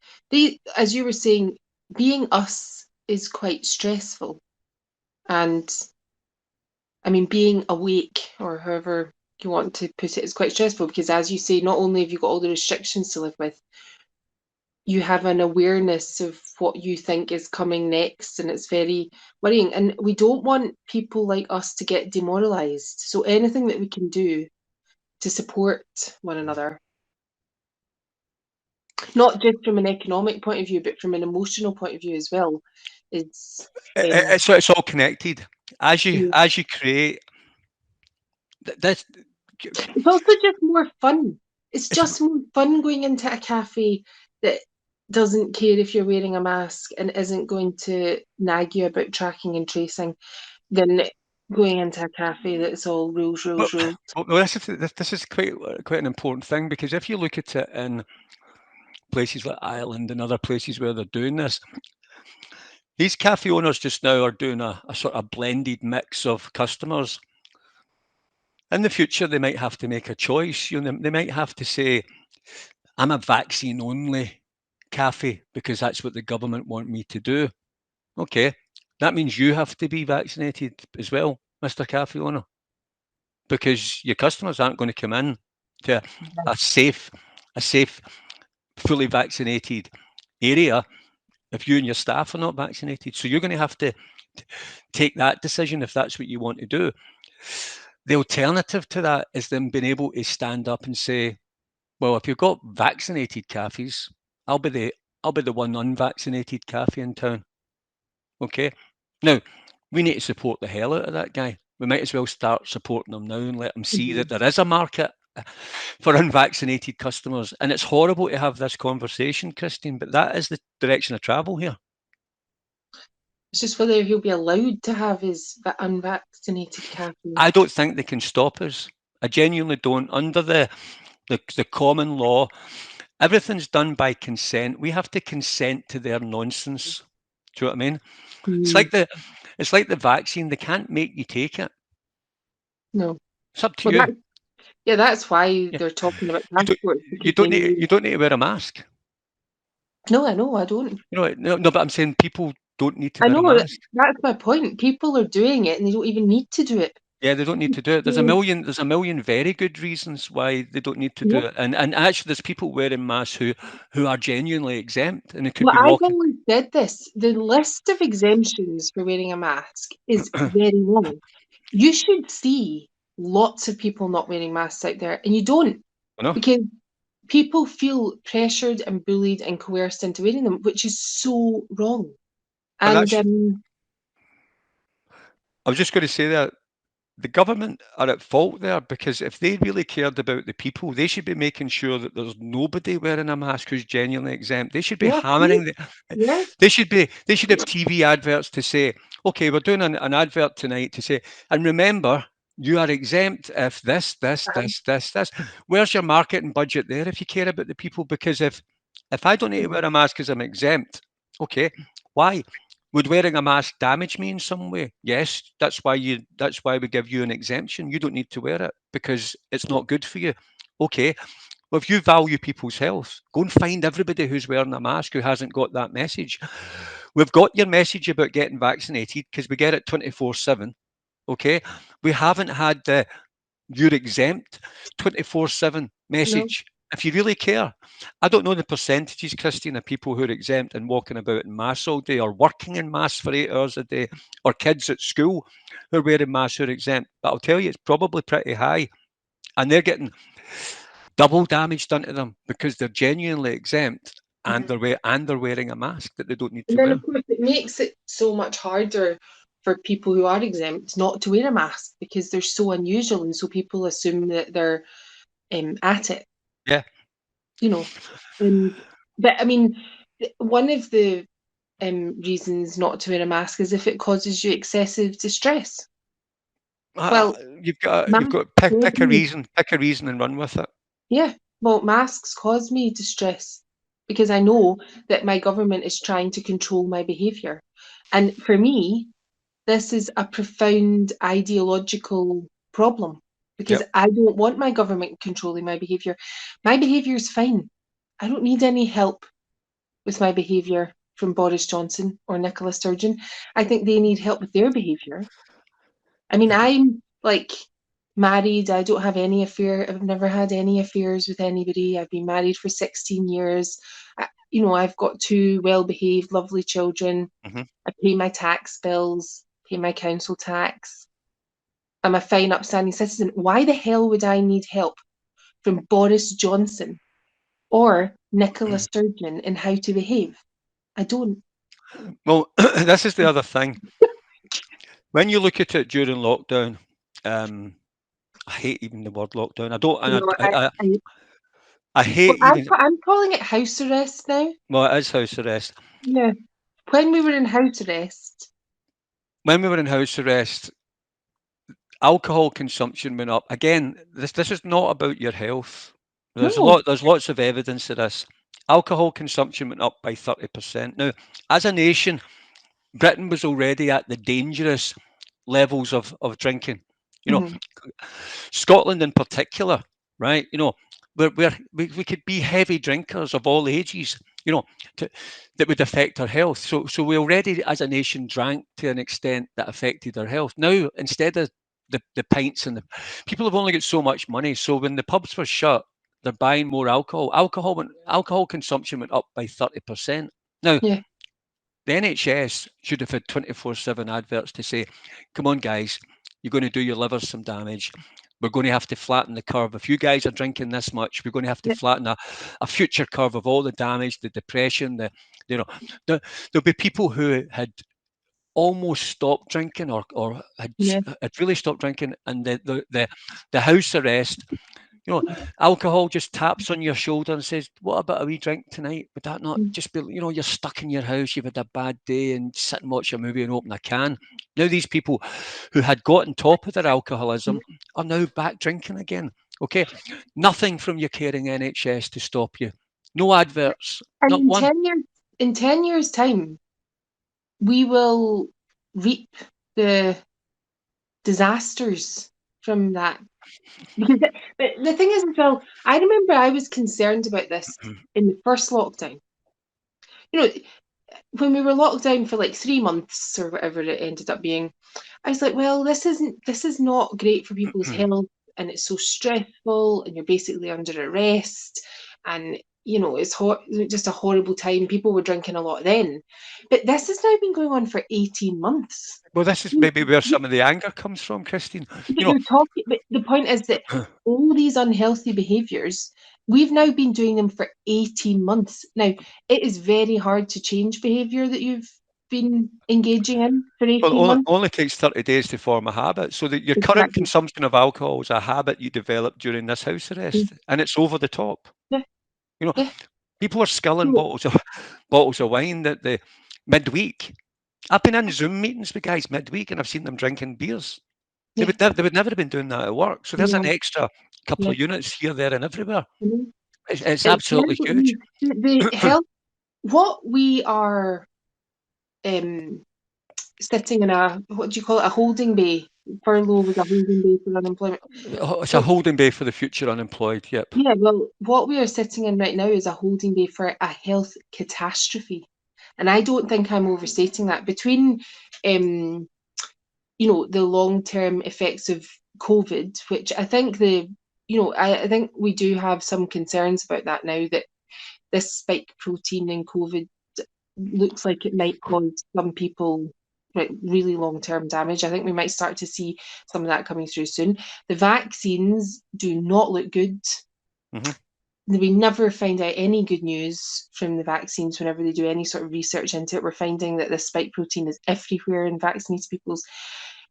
as you were saying, being us is quite stressful. And I mean, being awake or however you want to put it is quite stressful because, as you say, not only have you got all the restrictions to live with, you have an awareness of what you think is coming next, and it's very worrying. And we don't want people like us to get demoralized. So anything that we can do to support one another, not just from an economic point of view, but from an emotional point of view as well, is It's all connected. As you yeah. as you create this, It's also just more fun. It's it's, just more fun going into a cafe that doesn't care if you're wearing a mask and isn't going to nag you about tracking and tracing than going into a cafe that's all rules, well, rules, rules. well, this is quite an important thing, because if you look at it in places like Ireland and other places where they're doing this, these cafe owners just now are doing a sort of blended mix of customers. In the future, they might have to make a choice. They might have to say, I'm a vaccine only cafe because that's what the government want me to do. Okay, that means you have to be vaccinated as well, Mr. Cafe owner, because your customers aren't going to come in to a safe, a safe, fully vaccinated area if you and your staff are not vaccinated. So you're going to have to take that decision if that's what you want to do. The alternative to that is them being able to stand up and say, well, if you've got vaccinated cafes, I'll be the one unvaccinated cafe in town. Okay. Now, we need to support the hell out of that guy. We might as well start supporting him now and let him see Mhm. that there is a market for unvaccinated customers. And it's horrible to have this conversation, Christine, but that is the direction of travel here. It's just whether he'll be allowed to have his unvaccinated cafe. I don't think they can stop us. I genuinely don't. Under the common law, everything's done by consent. We have to consent to their nonsense. Do you know what I mean? It's Mm, like the vaccine. They can't make you take it. no. It's up to Well, you. that's why Yeah. they're talking about You don't passports you because don't need you don't need to wear a mask. no, I know, I don't. No, but I'm saying people don't need to I wear a know mask. that's my point. People are doing it and they don't even need to do it. Yeah, they don't need to do it. Mm, There's a million very good reasons why they don't need to do yeah. it. And actually there's people wearing masks who are genuinely exempt, and they could Well, be I've walking. always said this. The list of exemptions for wearing a mask is very long. You should see lots of people not wearing masks out there, and you don't I know. because people feel pressured and bullied and coerced into wearing them, which is so wrong. But And that's I was just going to say that the government are at fault there, because if they really cared about the people, they should be making sure that there's nobody wearing a mask who's genuinely exempt. They should be yeah, hammering the, yeah, they should have TV adverts to say, okay, we're doing an advert tonight to say, and remember, you are exempt if this. Where's your marketing budget there if you care about the people? Because if I don't need to wear a mask because I'm exempt, okay, why? Would wearing a mask damage me in some way? Yes, that's why we give you an exemption. You don't need to wear it because it's not good for you. Okay. Well, if you value people's health, go and find everybody who's wearing a mask who hasn't got that message. We've got your message about getting vaccinated because we get it 24/7. Okay. We haven't had the you're exempt 24/7 no, message if you really care, I don't know the percentages, Christine, of people who are exempt and walking about in masks all day, or working in masks for 8 hours a day, or kids at school who are wearing masks who are exempt. But I'll tell you, it's probably pretty high, and they're getting double damage done to them because they're genuinely exempt and Mhm. they're wearing a mask that they don't need And to then, wear. of course, it makes it so much harder for people who are exempt not to wear a mask because they're so unusual, and so people assume that they're at it, Yeah. you know. And but I mean, one of the reasons not to wear a mask is if it causes you excessive distress. Uh, Well, you've masks got cause me, pick a reason and run with it. yeah, well, masks cause me distress because I know that my government is trying to control my behaviour. And for me, this is a profound ideological problem because Yep. I don't want my government controlling my behaviour. My behaviour is fine. I don't need any help with my behaviour from Boris Johnson or Nicola Sturgeon. I think they need help with their behaviour. I mean, I'm like married. I don't have any affair. I've never had any affairs with anybody. I've been married for 16 years. I've got two well-behaved, lovely children. Mhm. I pay my tax bills, pay my council tax. I'm a fine, upstanding citizen. Why the hell would I need help from Boris Johnson or Nicola Sturgeon in how to behave? I don't. Well, this is the other thing. When you look at it during lockdown, um, I hate even the word lockdown. I don't, You and know, I I well, hate even. I'm calling it house arrest now. Well, it is house arrest. Yeah. When we were in house arrest, When we were in house arrest, alcohol consumption went up. Again, this is not about your health. no. There's lots of evidence of this. Alcohol consumption went up by 30%. Now, as a nation, Britain was already at the dangerous levels of drinking. You know, Mhm. Scotland in particular, right? We could be heavy drinkers of all ages, you know, to, that would affect our health. So we already, as a nation, drank to an extent that affected our health. Now, instead of the pints and the people have only got so much money. So when the pubs were shut, they're buying more alcohol. Alcohol consumption went up by 30%. Now, Yeah. the NHS should have had 24/7 adverts to say, come on, guys, you're going to do your livers some damage. We're going to have to flatten the curve. If you guys are drinking this much, we're going to have to Yeah. flatten a future curve of all the damage, the depression, you know, there'll be people who had almost stopped drinking or Yeah. had really stopped drinking, and the house arrest, alcohol just taps on your shoulder and says, "What about a wee drink tonight?" Would that not Mm. just be, you're stuck in your house, you've had a bad day, and sit and watch a movie and open a can. Now these people who had got on top of their alcoholism are now back drinking again. Okay, nothing from your caring NHS to stop you. No adverts, And not one. in 10 years' time, we will reap the disasters from that. Because but the thing is, as well, I remember I was concerned about this in the first lockdown. You know, when we were locked down for like 3 months or whatever it ended up being, I was like, well, this is not great for people's health, and it's so stressful, and you're basically under arrest, and just a horrible time. People were drinking a lot then, but this has now been going on for 18 months. Well, this is You- maybe where some of the anger comes from, Christine. But You know, you're talking, but the point is that all these unhealthy behaviours, we've now been doing them for 18 months. Now, it is very hard to change behaviour that you've been engaging in for well, 18 months. only takes 30 days to form a habit. So that your current Exactly. consumption of alcohol is a habit you developed during this house arrest, and it's over the top. Yeah, You know, yeah. people are skilling So, bottles of wine that the midweek. I've been in Zoom meetings with guys midweek, and I've seen them drinking beers. yeah, They would never have been doing that at work. So there's an no, extra couple yeah. of units here, there, and everywhere. Mhm. It's It's absolutely terrible. I huge. mean, the health, what we are um, sitting in what do you call it, a holding bay. Furlough was a holding bay for unemployment. It's a Well, holding bay for the future unemployed. Yep. yeah, well, what we are sitting in right now is a holding bay for a health catastrophe. And I don't think I'm overstating that. Between, the long-term effects of COVID, which I think I think we do have some concerns about that now, that this spike protein in COVID looks like it might cause some people really long-term damage. I think we might start to see some of that coming through soon. The vaccines do not look good. Mm-hmm. We never find out any good news from the vaccines whenever they do any sort of research into it. We're finding that the spike protein is everywhere in vaccinated people's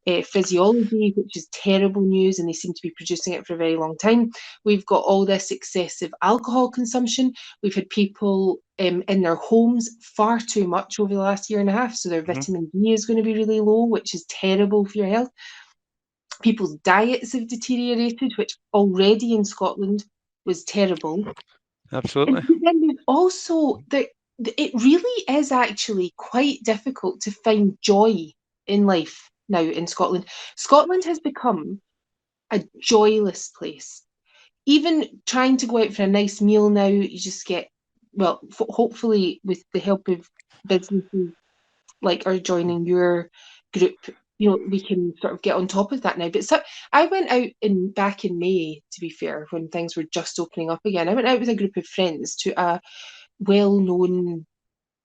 physiology, which is terrible news, and they seem to be producing it for a very long time. We've got all this excessive alcohol consumption. We've had people in their homes far too much over the last year and a half, so their Mm-hmm. vitamin D is going to be really low, which is terrible for your health. People's diets have deteriorated, which already in Scotland was terrible. Absolutely. And then there's also it really is actually quite difficult to find joy in life now in Scotland. Scotland has become a joyless place. Even trying to go out for a nice meal now, you just get, well, hopefully with the help of businesses like are joining your group, we can sort of get on top of that now. But so I went out back in May, to be fair, when things were just opening up again. I went out with a group of friends to a well-known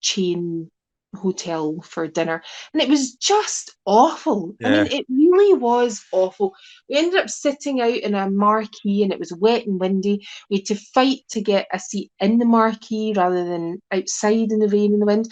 chain hotel for dinner, and it was just awful. I mean, Yeah. it really was awful. We ended up sitting out in a marquee, and it was wet and windy. We had to fight to get a seat in the marquee rather than outside in the rain and the wind.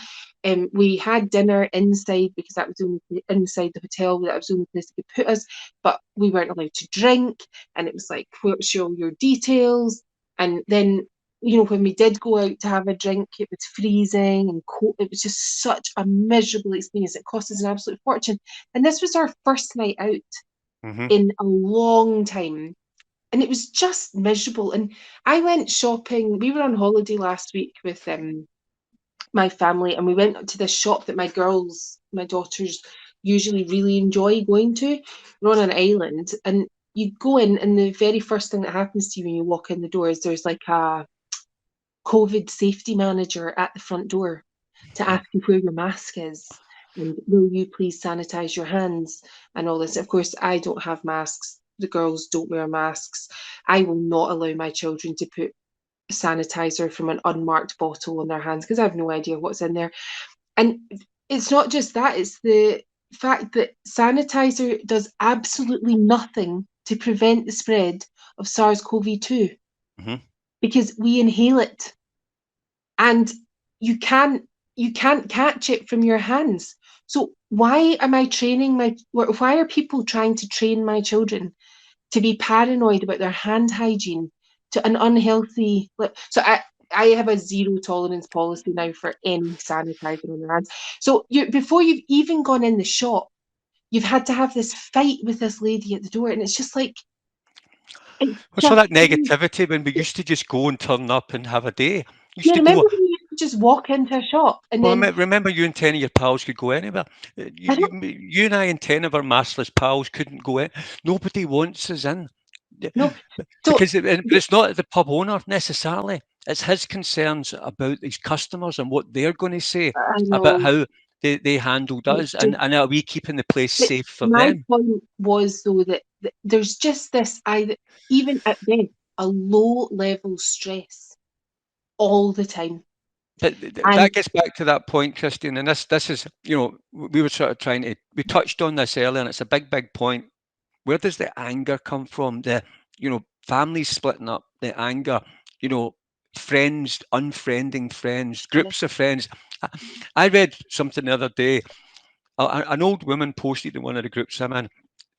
We had dinner inside because that was the only inside the hotel, that was the only place they could put us, but we weren't allowed to drink, and it was like, what's your details? And then, when we did go out to have a drink, it was freezing and cold. It was just such a miserable experience. It cost us an absolute fortune. And this was our first night out Mm-hmm. in a long time. And it was just miserable. And I went shopping. We were on holiday last week with my family, and we went to this shop that my daughters usually really enjoy going to. We're on an island, and you go in, and the very first thing that happens to you when you walk in the door is there's like a COVID safety manager at the front door to ask you where your mask is, and will you please sanitize your hands and all this. Of course, I don't have masks. The girls don't wear masks. I will not allow my children to put sanitizer from an unmarked bottle on their hands because I have no idea what's in there. And it's not just that, it's the fact that sanitizer does absolutely nothing to prevent the spread of SARS-CoV-2 Mm-hmm. because we inhale it, and you can't catch it from your hands. So why am I training why are people trying to train my children to be paranoid about their hand hygiene to an unhealthy, so I have a zero tolerance policy now for any sanitizer on their hands. So before you've even gone in the shop, you've had to have this fight with this lady at the door, and it's just like, it's What's all just, that negativity when we used to just go and turn up and have a day? Used yeah, to go. remember when you used to just walk into a shop and Well, then, remember you and 10 of your pals could go anywhere. I don't You and I and 10 of our maskless pals couldn't go in. Nobody wants us in. know. So Because but it's not the pub owner necessarily. It's his concerns about these customers and what they're going to say I about know. how they handled It's us, just, and are we keeping the place but safe for my them? point was though that there's just this, even at best, a low level stress all the time. That And gets back to that point, Christian, and this is, we were sort of trying to, we touched on this earlier, and it's a big point. Where does the anger come from? Families splitting up, the anger, friends unfriending friends, groups of friends. I read something the other day. An old woman posted in one of the groups I'm in.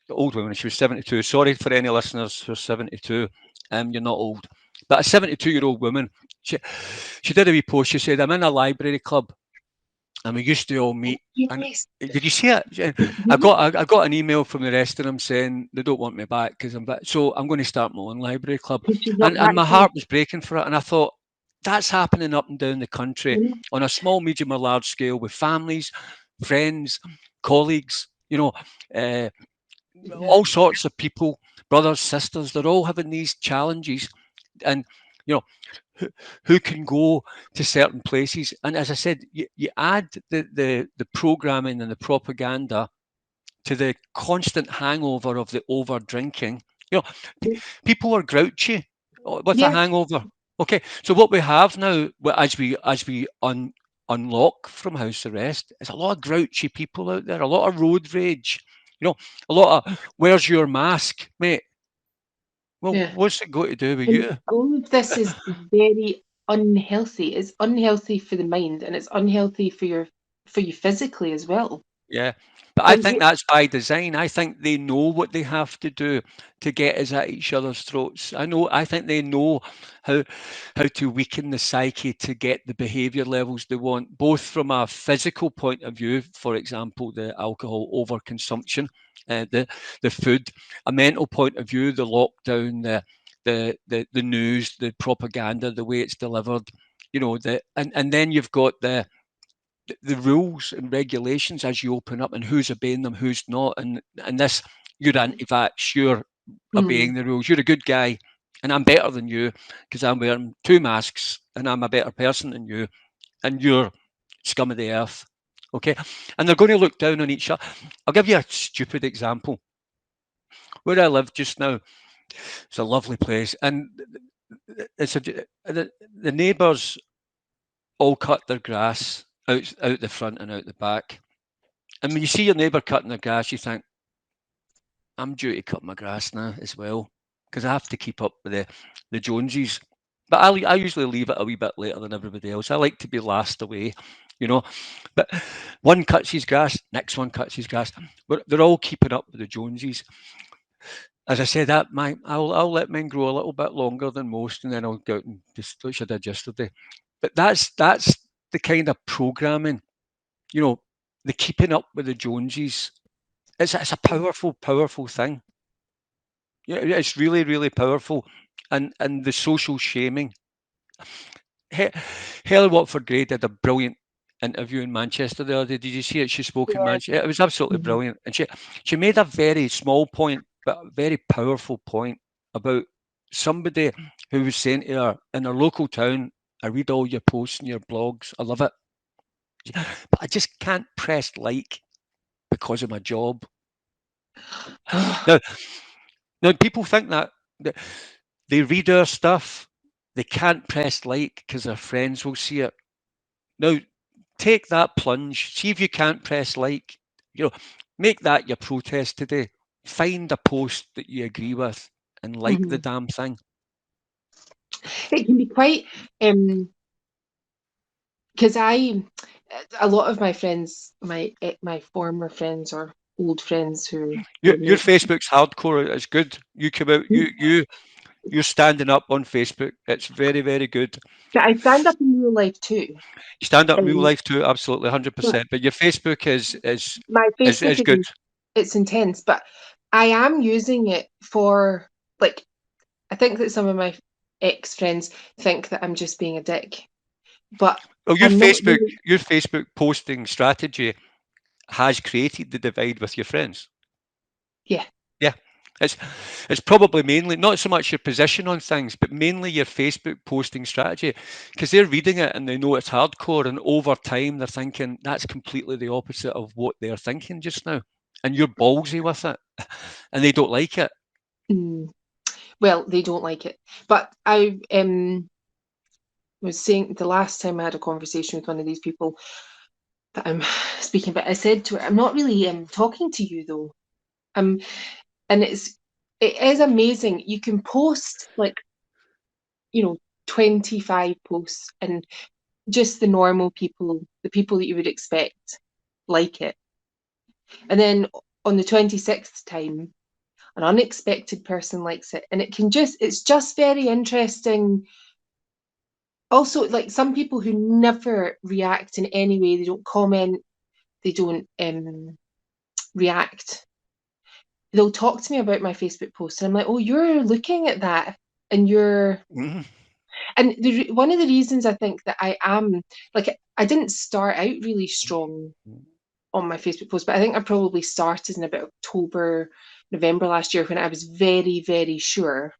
The old woman, she was 72. Sorry for any listeners who are 72. You're not old. But a 72-year-old woman, she did a wee post. She said, I'm in a library club and we used to all meet. And yes, did you see it? yes, I got an email from the rest of them saying they don't want me back because so I'm going to start my own library club. which is not And that my good. heart was breaking for it. And I thought, that's happening up and down the country on a small, medium, or large scale with families, friends, colleagues, uh, Yeah. all sorts of people, brothers, sisters. They're all having these challenges, and you know who can go to certain places. And as I said, you add the programming and the propaganda to the constant hangover of the over drinking You know, people are grouchy with a Yeah, hangover. Okay, so what we have now, as we unlock from house arrest, is a lot of grouchy people out there, a lot of road rage. You know, a lot of "Where's your mask, mate?" Well, yeah. what's it got to do with And you? all of this is very unhealthy. It's unhealthy for the mind, and it's unhealthy for you physically as well. Yeah. But I And think that's by design. I think they know what they have to do to get us at each other's throats. I think they know how to weaken the psyche to get the behavior levels they want, both from a physical point of view, for example, the alcohol overconsumption, the food, a mental point of view, the lockdown, the news, the propaganda, the way it's delivered, and then you've got the rules and regulations as you open up and who's obeying them, who's not. And this, you're anti-vax, you're mm, obeying the rules, you're a good guy, and I'm better than you because I'm wearing 2 masks and I'm a better person than you, and you're scum of the earth. Okay, and they're going to look down on each other. I'll give you a stupid example. Where I live just now, it's a lovely place, and the neighbours all cut their grass out the front and out the back. And when you see your neighbour cutting their grass, you think, I'm due to cut my grass now as well, because I have to keep up with the Joneses. But I usually leave it a wee bit later than everybody else. I like to be last away, you know. But one cuts his grass, next one cuts his grass. But they're all keeping up with the Joneses. As I said, I'll let mine grow a little bit longer than most, and then I'll go out and just, which I did yesterday. But that's the kind of programming, you know, the keeping up with the Joneses. It's a powerful, powerful thing. Yeah, it's really, really powerful. And the social shaming. He- Helen Watford Gray did a brilliant interview in Manchester the other day. Did you see it? She spoke in yeah. Manchester. It was absolutely Mhm. brilliant. And she made a very small point, but a very powerful point about somebody who was saying to her in her local town, I read all your posts and your blogs. I love it. But I just can't press like because of my job. Now, now people think that they read our stuff, they can't press like because their friends will see it. Now, take that plunge, see if you can't press like, you know, make that your protest today. Find a post that you agree with and like the Mhm. damn thing. It can be quite because a lot of my friends, my former friends or old friends who are Your no, Facebook's hardcore. It's good. You come out. You're standing up on Facebook. It's very, very good. I stand up in real life too. You stand up in real Um, life too, absolutely, but 100%. But your Facebook my Facebook is good. it's intense, but I am using it for like I think that some of my ex friends think that I'm just being a dick, but Well, I'm not really. Your Facebook posting strategy has created the divide with your friends. Yeah. Yeah. It's it's probably mainly not so much your position on things, but mainly your Facebook posting strategy, because they're reading it and they know it's hardcore, and over time they're thinking that's completely the opposite of what they're thinking just now, and you're ballsy with it, and they don't like it. Mm, well, they don't like it, but I was saying the last time I had a conversation with one of these people that I'm speaking about, I said to her, "I'm not really talking to you though." Um, and it is amazing. You can post like 25 posts, and just the normal people, the people that you would expect, like it. And then on the 26th time, an unexpected person likes it. And it's just very interesting. Also, like some people who never react in any way, they don't comment, they don't react. They'll talk to me about my Facebook post, and I'm like, oh, you're looking at that, and you're Mhm. and one of the reasons I think that I am like I didn't start out really strong on my Facebook post, but I think I probably started in about October, November last year when I was very, very sure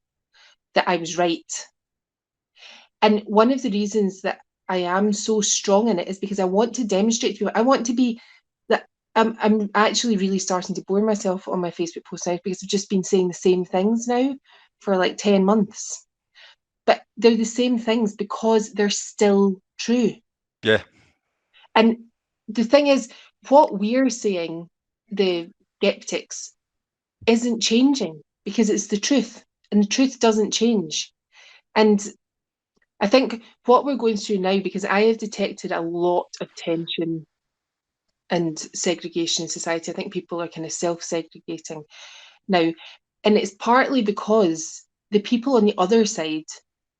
that I was right. And one of the reasons that I am so strong in it is because I want to demonstrate to people, I want to be that I'm actually really starting to bore myself on my Facebook posts now because I've just been saying the same things now for like 10 months. But they're the same things because they're still true. Yeah. And the thing is, what we're saying, the skeptics, isn't changing because it's the truth, and the truth doesn't change. And I think what we're going through now, because I have detected a lot of tension and segregation in society. I think people are kind of self-segregating now. And it's partly because the people on the other side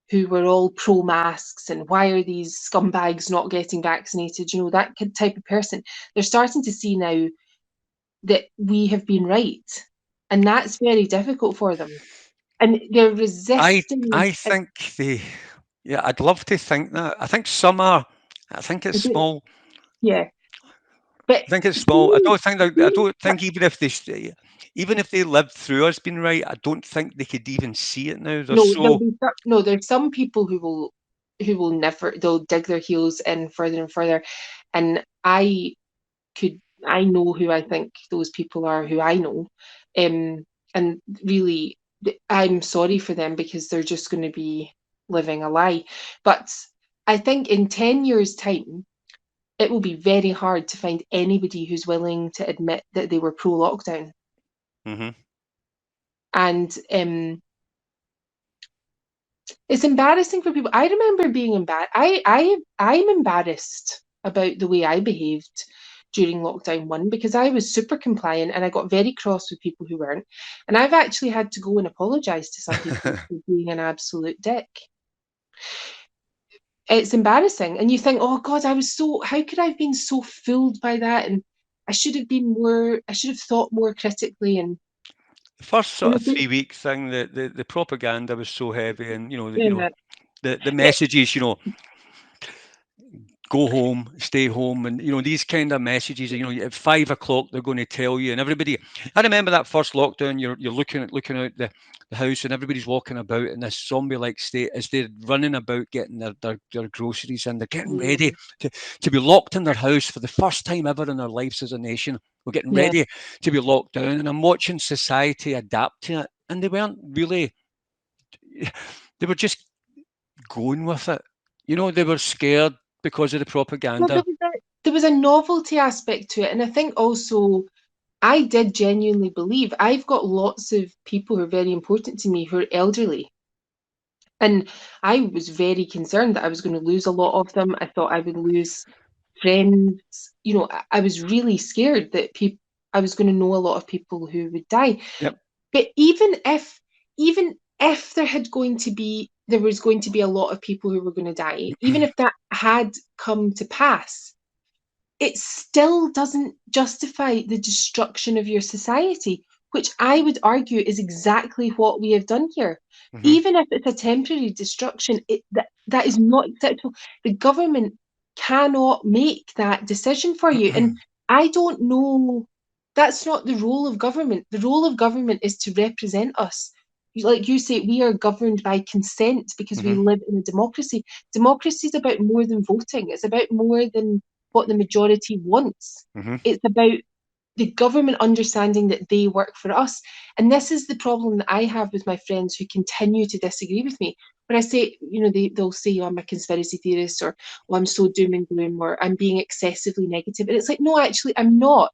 who were all pro-masks and why are these scumbags not getting vaccinated, you know, that type of person, they're starting to see now that we have been right. And that's very difficult for them. And they're resisting. I think yeah, I'd love to think that. I think some are. I think it's small. Yeah. But I think it's small. I see, don't think I don't think even if they lived through us being right, I don't think they could even see it now. They're no, so no, there's some people who will never, they'll dig their heels in further and further. And I know who I think those people are who I know. And really, I'm sorry for them because they're just going to be living a lie. But I think in 10 years' time, it will be very hard to find anybody who's willing to admit that they were pro-lockdown. Mhm. And it's embarrassing for people. I remember being embarrassed. I'm embarrassed about the way I behaved during lockdown one because I was super compliant and I got very cross with people who weren't. And I've actually had to go and apologise to some people for being an absolute dick. It's embarrassing. And you think, oh God, how could I have been so fooled by that? And I should have thought more critically. And The first you sort know, of 3 week thing, the propaganda was so heavy, and yeah, the yeah, messages, go home, stay home, and these kind of messages. At 5 o'clock they're going to tell you, and everybody. I remember that first lockdown. You're looking out the house, and everybody's walking about in this zombie-like state as they're running about getting their groceries, and they're getting ready to be locked in their house for the first time ever in their lives as a nation. We're getting yeah. ready to be locked down, and I'm watching society adapt to it, and they weren't really. They were just going with it. They were scared because of the Well, propaganda. there was a novelty aspect to it, and I think also I did genuinely believe I've got lots of people who are very important to me who are elderly. And I was very concerned that I was going to lose a lot of them. I thought I would lose friends. You know, I was really scared that I was going to know a lot of people who would die. Yep. But even if there was going to be a lot of people who were going to die, even if that had come to pass, it still doesn't justify the destruction of your society, which I would argue is exactly what we have done here. Mm-hmm. Even if it's a temporary destruction, that is not acceptable. The government cannot make that decision for you. And I don't know, that's not the role of government. The role of government is to represent us. Like you say, we are governed by consent because we Mm-hmm. live in a democracy. Democracy is about more than voting, it's about more than what the majority wants. Mm-hmm. It's about the government understanding that they work for us. And this is the problem that I have with my friends who continue to disagree with me. When I say, they'll say, oh, I'm a conspiracy theorist, or oh, I'm so doom and gloom, or I'm being excessively negative. And it's like, no, actually, I'm not.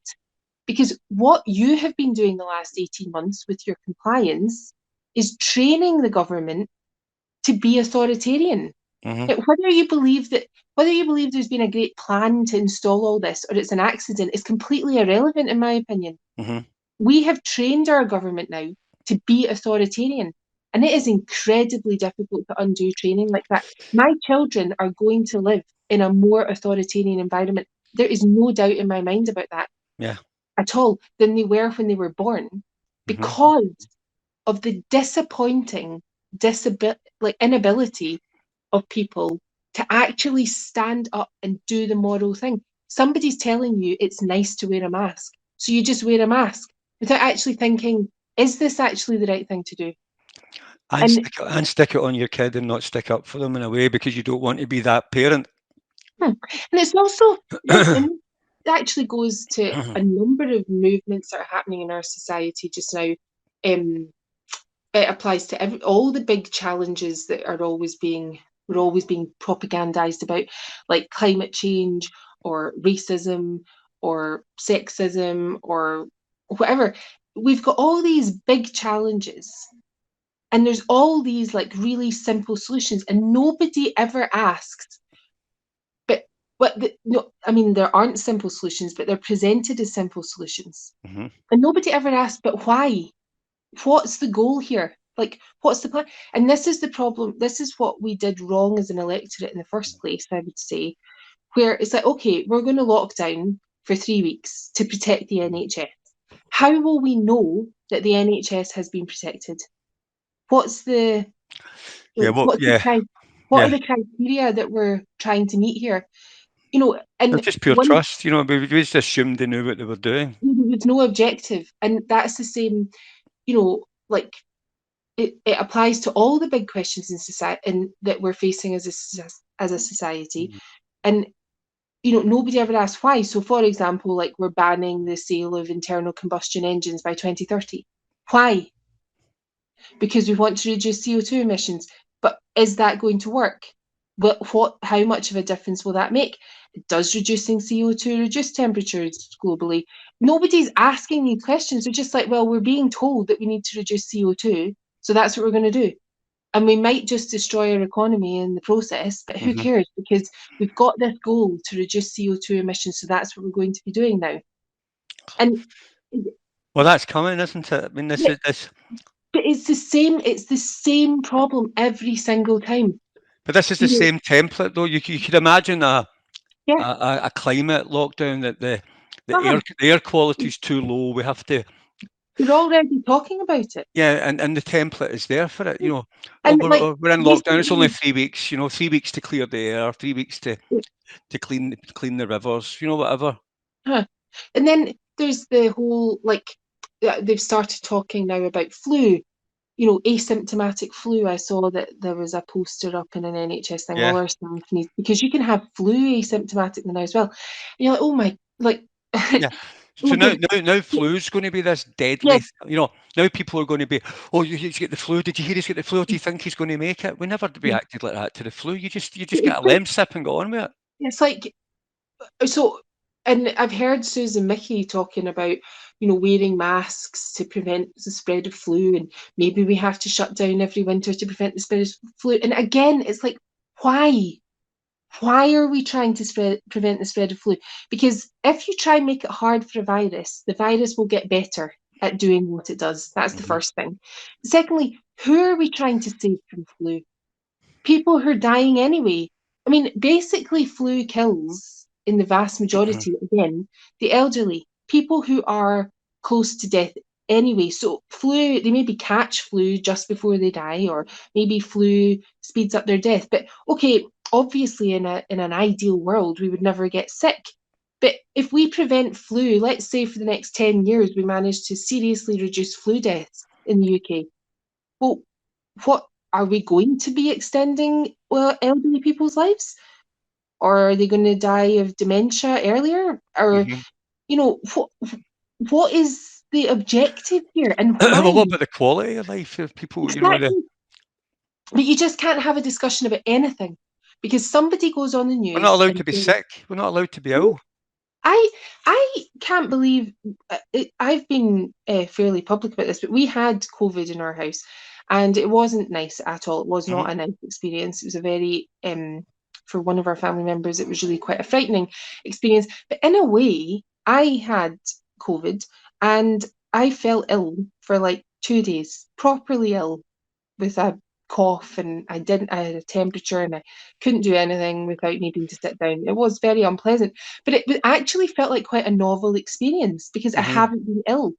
Because what you have been doing the last 18 months with your compliance is training the government to be authoritarian. Mm-hmm. Whether you believe there's been a great plan to install all this or it's an accident is completely irrelevant, in my opinion. Mm-hmm. We have trained our government now to be authoritarian, and it is incredibly difficult to undo training like that. My children are going to live in a more authoritarian environment. There is no doubt in my mind about that Yeah. at all than they were when they were born, Mm-hmm. because of the disappointing inability of people to actually stand up and do the moral thing. Somebody's telling you it's nice to wear a mask, so you just wear a mask without actually thinking, is this actually the right thing to do? And And stick it on your kid and not stick up for them in a way because you don't want to be that parent. and it's also, actually goes to a number of movements that are happening in our society just now. It applies to all the big challenges that are always being we're always being propagandized about, like climate change or racism or sexism or whatever. We've got all these big challenges, and there's all these like really simple solutions, and nobody ever asked. But no, I mean, there aren't simple solutions, but they're presented as simple solutions, Mm-hmm. and nobody ever asked, but why? What's the goal here? Like, what's the plan? And this is the problem. This is what we did wrong as an electorate in the first place, I would say, where it's like, okay, we're going to lock down for 3 weeks to protect the NHS. How will we know that the NHS has been protected? What's the Yeah, well, what's the yeah, what are yeah. the criteria that we're trying to meet here? You know, It's and just pure one trust. We just assumed they knew what they were doing. there's no objective, and that's the same. Like it applies to all the big questions in society and that we're facing as a society. Mhm. And nobody ever asks why. So for example, like we're banning the sale of internal combustion engines by 2030. Why? Because we want to reduce CO2 emissions. But is that going to work? But how much of a difference will that make? Does reducing CO2 reduce temperatures globally? Nobody's asking these questions. They're just like, well, we're being told that we need to reduce CO2, so that's what we're going to do. And we might just destroy our economy in the process, but who Mhm. cares? Because we've got this goal to reduce CO2 emissions, so that's what we're going to be doing now. And Well, that's coming, isn't it? I mean, this but is this, it's the same. It's the same problem every single time. but this is the You know, same template, though. You could imagine yeah. a climate lockdown that Uh-huh. the air quality is too low. We have to, You're already talking about it. yeah, and the template is there for it. Oh, And like we're in lockdown. It's only basically, 3 weeks. 3 weeks to clear the air, 3 weeks to clean the rivers. Whatever. huh. And then there's the whole like they've started talking now about flu. Asymptomatic flu. I saw that there was a poster up in an NHS thing. Yeah, All our staff need, because you can have flu asymptomatic now as well. And you're like, oh my, like, yeah. So now, okay, now, flu's going to be this deadly. yes, Now people are going to be, oh, he's got the flu. Did you hear he's got the flu? Do you think he's going to make it? We never reacted like that to the flu. You just get a it's, lemon sip and go on with it. it's like so. And I've heard Susan Mickey talking about, wearing masks to prevent the spread of flu, and maybe we have to shut down every winter to prevent the spread of flu. And again, it's like, why? Why are we trying to prevent the spread of flu? Because if you try and make it hard for a virus, the virus will get better at doing what it does. That's the Hmm. first thing. Secondly, who are we trying to save from flu? People who are dying anyway. I mean, basically, flu kills in the vast majority, again, the elderly, people who are close to death anyway. So, flu, they maybe catch flu just before they die, or maybe flu speeds up their death. But okay, obviously, in an ideal world, we would never get sick. But if we prevent flu, let's say for the next 10 years, we manage to seriously reduce flu deaths in the UK. Well, what are we going to be extending elderly people's lives, or are they going to die of dementia earlier, or Hmm. what is the objective here and why? Well, what about the quality of life of people? Exactly. But you just can't have a discussion about anything because somebody goes on the We're not news allowed and to be says, sick. We're not allowed to be ill. I I can't believe I've been fairly public about this, but we had COVID in our house, and it wasn't nice at all. It was Hmm. not a nice experience. It was a very for one of our family members, it was really quite a frightening experience. But in a way, I had COVID, and I felt ill for like 2 days, properly ill, with a cough, and I had a temperature, and I couldn't do anything without needing to sit down. It was very unpleasant, but it actually felt like quite a novel experience because I Hmm. haven't been ill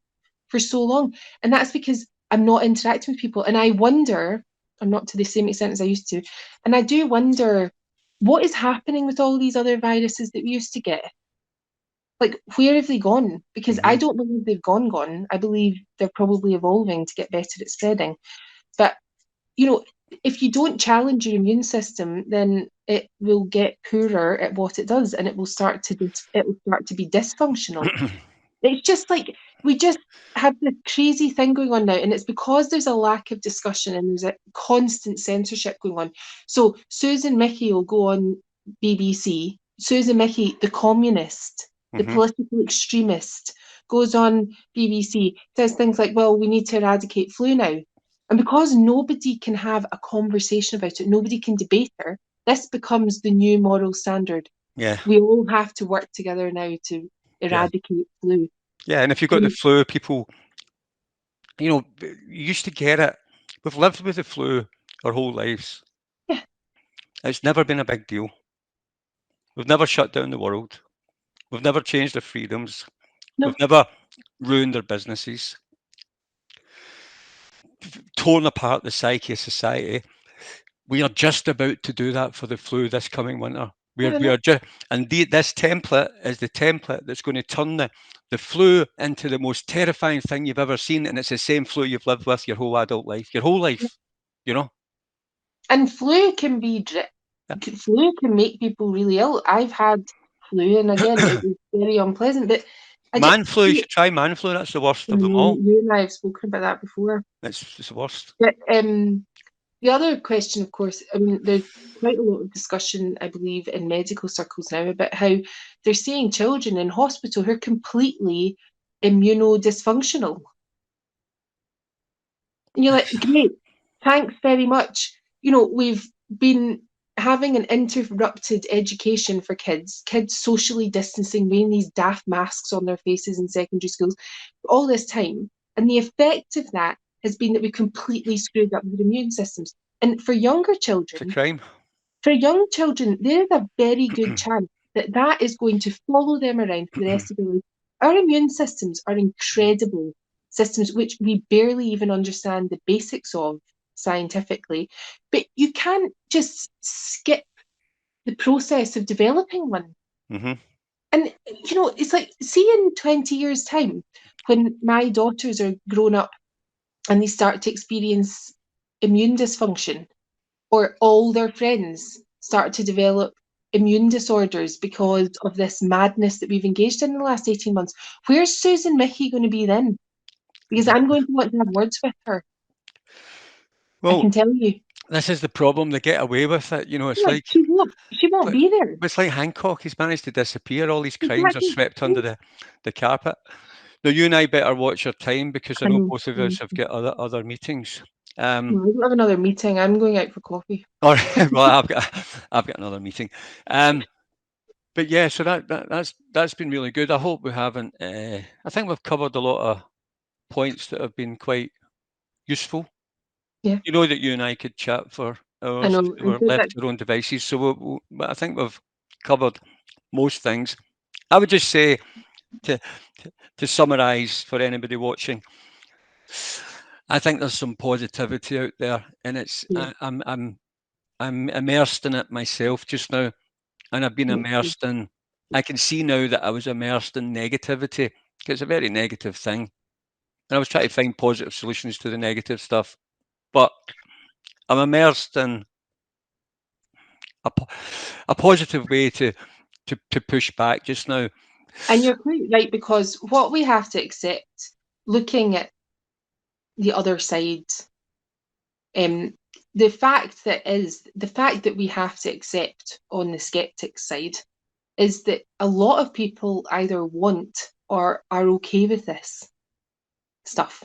for so long. And that's because I'm not interacting with people. And I wonder, I'm not to the same extent as I used to, and I do wonder what is happening with all these other viruses that we used to get. Like, where have they gone? Because I Hmm. don't believe they've gone. I believe they're probably evolving to get better at spreading. But you know, if you don't challenge your immune system, then it will get poorer at what it does, and it will start to be dysfunctional. It's just like we just have this crazy thing going on now, and it's because there's a lack of discussion and there's a constant censorship going on. So Susan Mickey will go on BBC. Susan Mickey, the communist, the political extremist, goes on BBC, says things like, well, we need to eradicate flu now. And because nobody can have a conversation about it, nobody can debate her, this becomes the new moral standard. Yeah. We all have to work together now to Yeah. eradicate flu. Yeah. And if you've got the flu, people, you used to get it. We've lived with the flu our whole lives. Yeah. It's never been a big deal. We've never shut down the world. We've never changed our freedoms. No. We've never ruined our businesses, torn apart the psyche of society. We are just about to do that for the flu this coming winter. We are just, and this template is the template that's going to turn the flu into the most terrifying thing you've ever seen, and it's the same flu you've lived with your whole adult life, your whole life, And flu can make people really ill. I've had flu, and again, it was very unpleasant. But man flu, you should try man flu. That's the worst of them all. You and I have spoken about that before. It's the worst. But the other question, of course, I mean, there's quite a lot of discussion, I believe, in medical circles now about how they're seeing children in hospital who are completely immunodysfunctional. And you're like, great, thanks very much. We've been having an interrupted education for kids socially distancing, wearing these daft masks on their faces in secondary schools all this time. And the effect of that has been that we completely screwed up their immune systems. And for younger children, it's a crime. For young children, there's a very good chance that is going to follow them around for the rest of their life. Our immune systems are incredible systems, which we barely even understand the basics of scientifically. But you can't just skip the process of developing one. And, it's like, see in 20 years' time, when my daughters are grown up and they start to experience immune dysfunction, or all their friends start to develop immune disorders because of this madness that we've engaged in the last 18 months. Where's Susan Mickey going to be then? Because I'm going to want to have words with her. Well, I can tell you. This is the problem. They get away with it. It's like she won't be there. It's like Hancock. He's managed to disappear. All these crimes are swept under the carpet. Now, you and I better watch our time, because I know both of us have got other meetings. I don't have another meeting. I'm going out for coffee. All right. Well, I've got another meeting. But yeah, so that's been really good. I hope we haven't. I think we've covered a lot of points that have been quite useful. Yeah. You know that you and I could chat for hours if we were left to our own devices. So I think we've covered most things. I would just say, to summarise for anybody watching, I think there's some positivity out there, and it's I'm immersed in it myself just now, and I've been immersed in. I can see now that I was immersed in negativity, because it's a very negative thing, and I was trying to find positive solutions to the negative stuff, but I'm immersed in a positive way to push back just now. And you're quite right, because what we have to accept, looking at the other side, the fact that we have to accept on the skeptics side is that a lot of people either want or are okay with this stuff.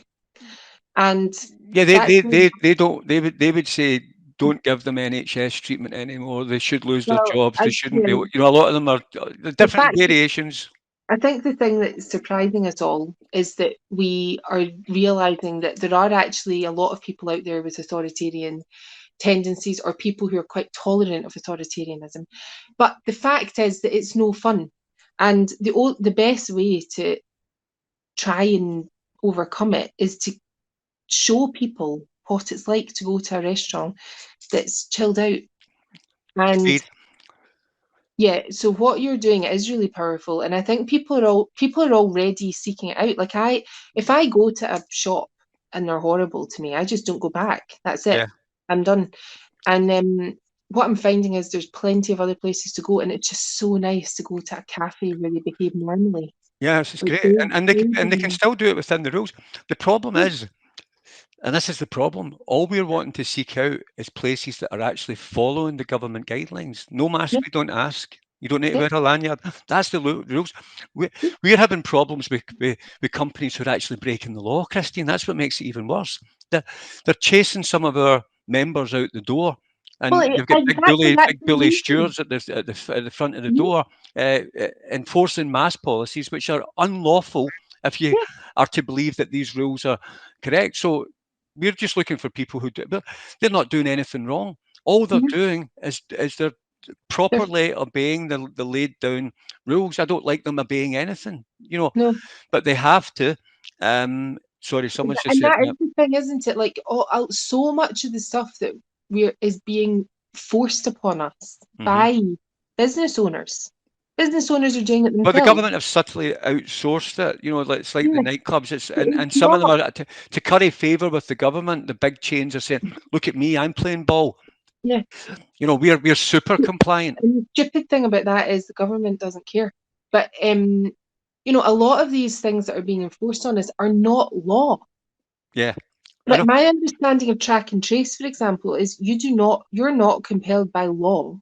And yeah, they would say, don't give them NHS treatment anymore. They should lose their jobs. They shouldn't be. A lot of them are different variations. I think the thing that's surprising us all is that we are realising that there are actually a lot of people out there with authoritarian tendencies, or people who are quite tolerant of authoritarianism. But the fact is that it's no fun. And the best way to try and overcome it is to show people what it's like to go to a restaurant that's chilled out. And yeah, so what you're doing is really powerful, and I think people are already seeking it out. Like if I go to a shop and they're horrible to me, I just don't go back. That's it. Yeah. I'm done. And what I'm finding is there's plenty of other places to go, and it's just so nice to go to a cafe where they behave normally. Yes, it's Like great, they, and they can still do it within the rules. The problem is, and this is the problem, all we're wanting to seek out is places that are actually following the government guidelines. No mask, yeah, we don't ask. You don't need to yeah, wear a lanyard. That's the rules. We're having problems with companies who are actually breaking the law, Christine. That's what makes it even worse. They're, they're chasing some of our members out the door. well, And you've got exactly, that's big the bully reason. stewards at the front of the Mhm. door, enforcing mask policies which are unlawful if you Yeah. are to believe that these rules are correct. So we're just looking for people who do, but they're not doing anything wrong. All they're Mhm. doing is they're There's properly obeying the laid down rules. I don't like them obeying anything, no, but they have to. Sorry, someone's just and said that is that. the thing, isn't it? Like, so much of the stuff that we're is being forced upon us Hmm. by business owners. Business owners are doing it But the themselves. government have subtly outsourced it. It's like the Yeah, nightclubs. It's but and it's some of them not. are to curry favour with the government. The big chains are saying, "Look at me, I'm playing ball." Yeah, We're super compliant. and the stupid thing about that is the government doesn't care. But a lot of these things that are being enforced on us are not law. Yeah, I Like know. my understanding of track and trace, for example, is you're not compelled by law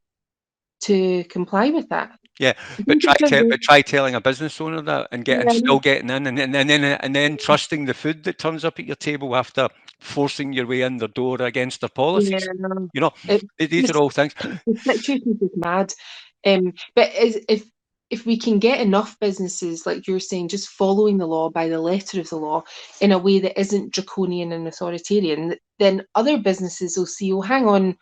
to comply with that. Yeah, I think it's a but try telling a business owner that and yeah, I still know. getting in and then trusting the food that turns up at your table after forcing your way in their door against their Yeah, policies. no. You know, It, these are this all things. the situation is just mad. But if we can get enough businesses, like you're saying, just following the law by the letter of the law in a way that isn't draconian and authoritarian, then other businesses will see, oh, hang on,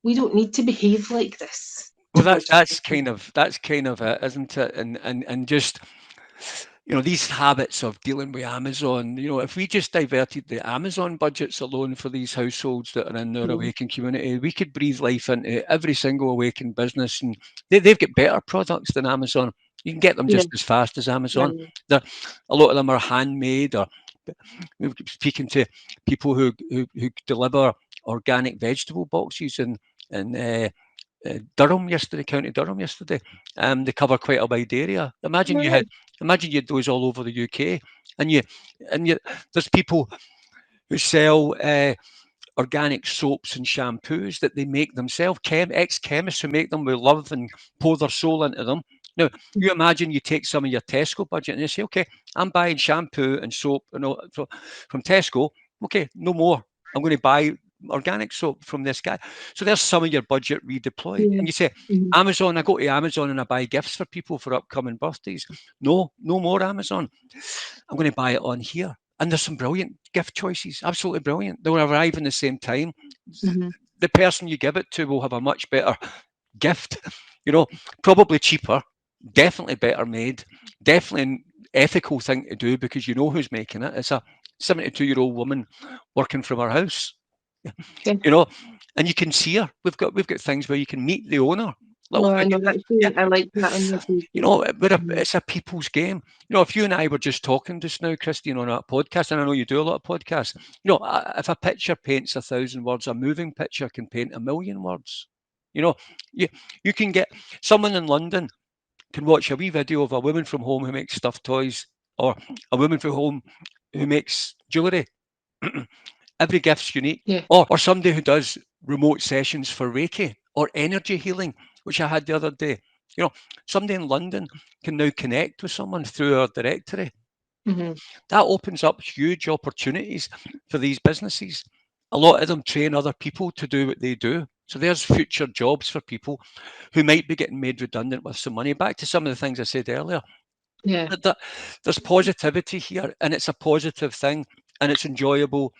we don't need to behave like this Well, towards our that's kind of it, isn't it? And just these habits of dealing with Amazon. If we just diverted the Amazon budgets alone for these households that are in our customers. awakened community, we could breathe life into every single awakened business, and they've got better products than Amazon. You can get them Yeah, just as fast as yeah, Amazon. A lot of them are handmade, or we're speaking to people who deliver organic vegetable boxes and Durham yesterday, County Durham yesterday. They cover quite a wide area. right. Imagine you had those all over the UK, and you there's people who sell organic soaps and shampoos that they make themselves. Ex-chemists who make them with love and pour their soul into them. Now, you imagine you take some of your Tesco budget and you say, okay, I'm buying shampoo and soap from Tesco. Okay, no more. I'm going to buy organic soap from this guy. So there's some of your budget redeployed. Yeah. And you say, Mhm. Amazon, I go to Amazon and I buy gifts for people for upcoming birthdays. No, no more Amazon. I'm going to buy it on here. And there's some brilliant gift choices, absolutely brilliant. They'll arrive in the same time. Mhm. The person you give it to will have a much better gift, you know, probably cheaper, definitely better made, definitely an ethical thing to do because you know who's making it. It's a 72-year-old woman working from her house, Yeah. you know, and you can see her. We've got things where you can meet the owner. No, Little I know video, that's yeah, I like that on your page. Mhm. it's a people's game. If you and I were just talking just now, Christine, on a podcast, and I know you do a lot of podcasts, if a picture paints 1,000 words, a moving picture can paint 1,000,000 words. You know, you you can get someone in London can watch a wee video of a woman from home who makes stuffed toys, or a woman from home who makes jewellery. Every gift's unique. Yeah. Or somebody who does remote sessions for Reiki or energy healing, which I had the other day. You know, somebody in London can now connect with someone through our directory. Mhm. That opens up huge opportunities for these businesses. A lot of them train other people to do what they do. So there's future jobs for people who might be getting made redundant with some money. Back to some of the things I said earlier. Yeah. That there's positivity here, and it's a positive thing, and it's enjoyable,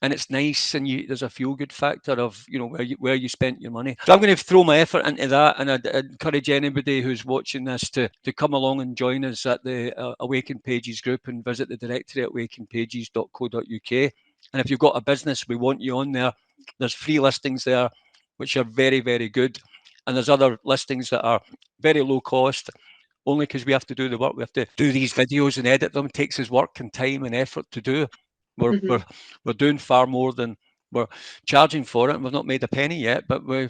and it's nice, and there's a feel good factor of where you spent your money. So I'm going to throw my effort into that, and I'd encourage anybody who's watching this to come along and join us at the Awaken Pages group and visit the directory at awakenpages.co.uk. And if you've got a business, we want you on there. There's free listings there, which are very, very good, and there's other listings that are very low cost. Only because we have to do the work, we have to do these videos and edit them. It takes us work and time and effort to do. We're Mhm. we're we're doing far more than we're charging for it, and we've not made a penny yet, but we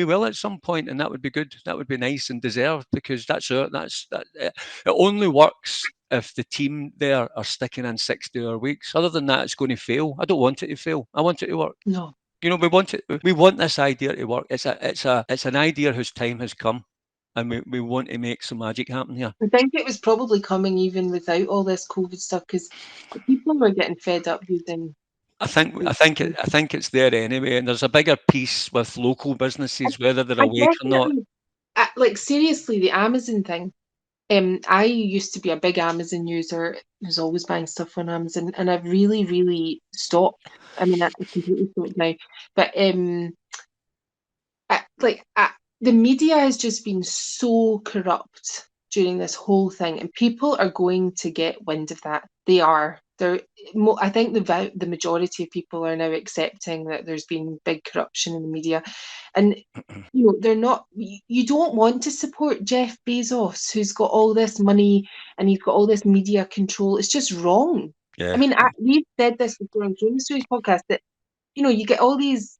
will at some point, and that would be good. That would be nice and deserved, because it only works if the team there are sticking in 60-hour weeks. Other than that, it's going to fail. I don't want it to fail. I want it to work. No. You know, we want it. We want this idea to work. It's an idea whose time has come, and we want to make some magic happen here. I think it was probably coming even without all this COVID stuff, because people were getting fed up using. I think it's there anyway, and there's a bigger piece with local businesses, whether they're I awake or not. definitely, like seriously, the Amazon thing. I used to be a big Amazon user. I was always buying stuff on Amazon, and I've really, really stopped. I mean, I've completely stopped now. But the media has just been so corrupt during this whole thing, and people are going to get wind of that. They are. I think the majority of people are now accepting that there's been big corruption in the media, and they're not. You don't want to support Jeff Bezos, who's got all this money and he's got all this media control. It's just wrong. Yeah. I mean, we've said this before on Game Stories podcast that you get all these,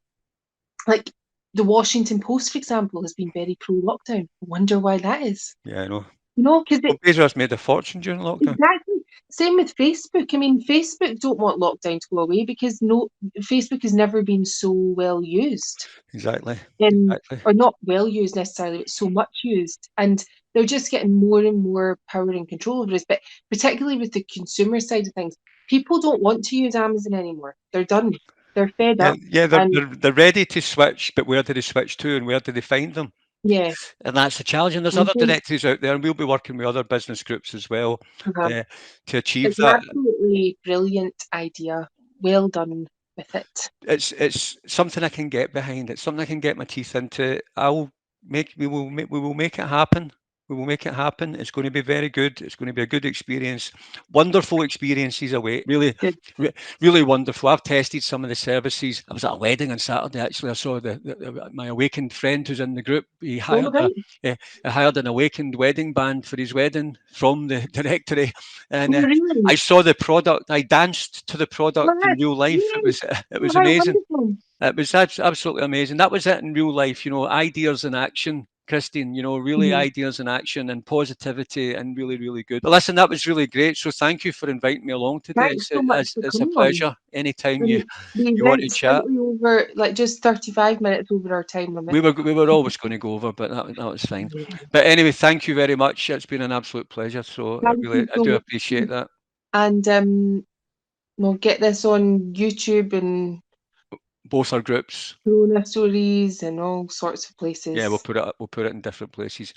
like the Washington Post, for example, has been very pro-lockdown. I wonder why that is. Yeah, I know. Because Bezos made a fortune during lockdown. exactly. Same with Facebook. I mean, Facebook don't want lockdown to go away because Facebook has never been so well used. Exactly. Or not well used necessarily, but so much used. And they're just getting more and more power and control over us. But particularly with the consumer side of things, people don't want to use Amazon anymore. They're done. They're fed up. Yeah, they're ready to switch, but where do they switch to, and where do they find them? Yeah. And that's the challenge. And there's other directories out there, and we'll be working with other business groups as well to achieve it's that. It's an absolutely brilliant idea. Well done with it. It's something I can get behind. It's something I can get my teeth into. We will make it happen. We will make it happen. It's going to be very good. It's going to be a good experience. Wonderful experiences away. Really, really wonderful. I've tested some of the services. I was at a wedding on Saturday, actually. I saw my awakened friend who's in the group. He hired an awakened wedding band for his wedding from the directory. And I saw the product. I danced to the product in real life. It was amazing. It was absolutely amazing. That was it in real life. Ideas in action. Christine, really ideas in action and positivity, and really, really good. But listen, that was really great. So thank you for inviting me along today. Thanks so much for it's a coming pleasure. on. Anytime you want to chat. Over, just 35 minutes over our time limit. We were always going to go over, but that was fine. But anyway, thank you very much. It's been an absolute pleasure. So I do appreciate that. And we'll get this on YouTube and both our groups. Corona Stories and all sorts of places. Yeah, we'll put it in different places.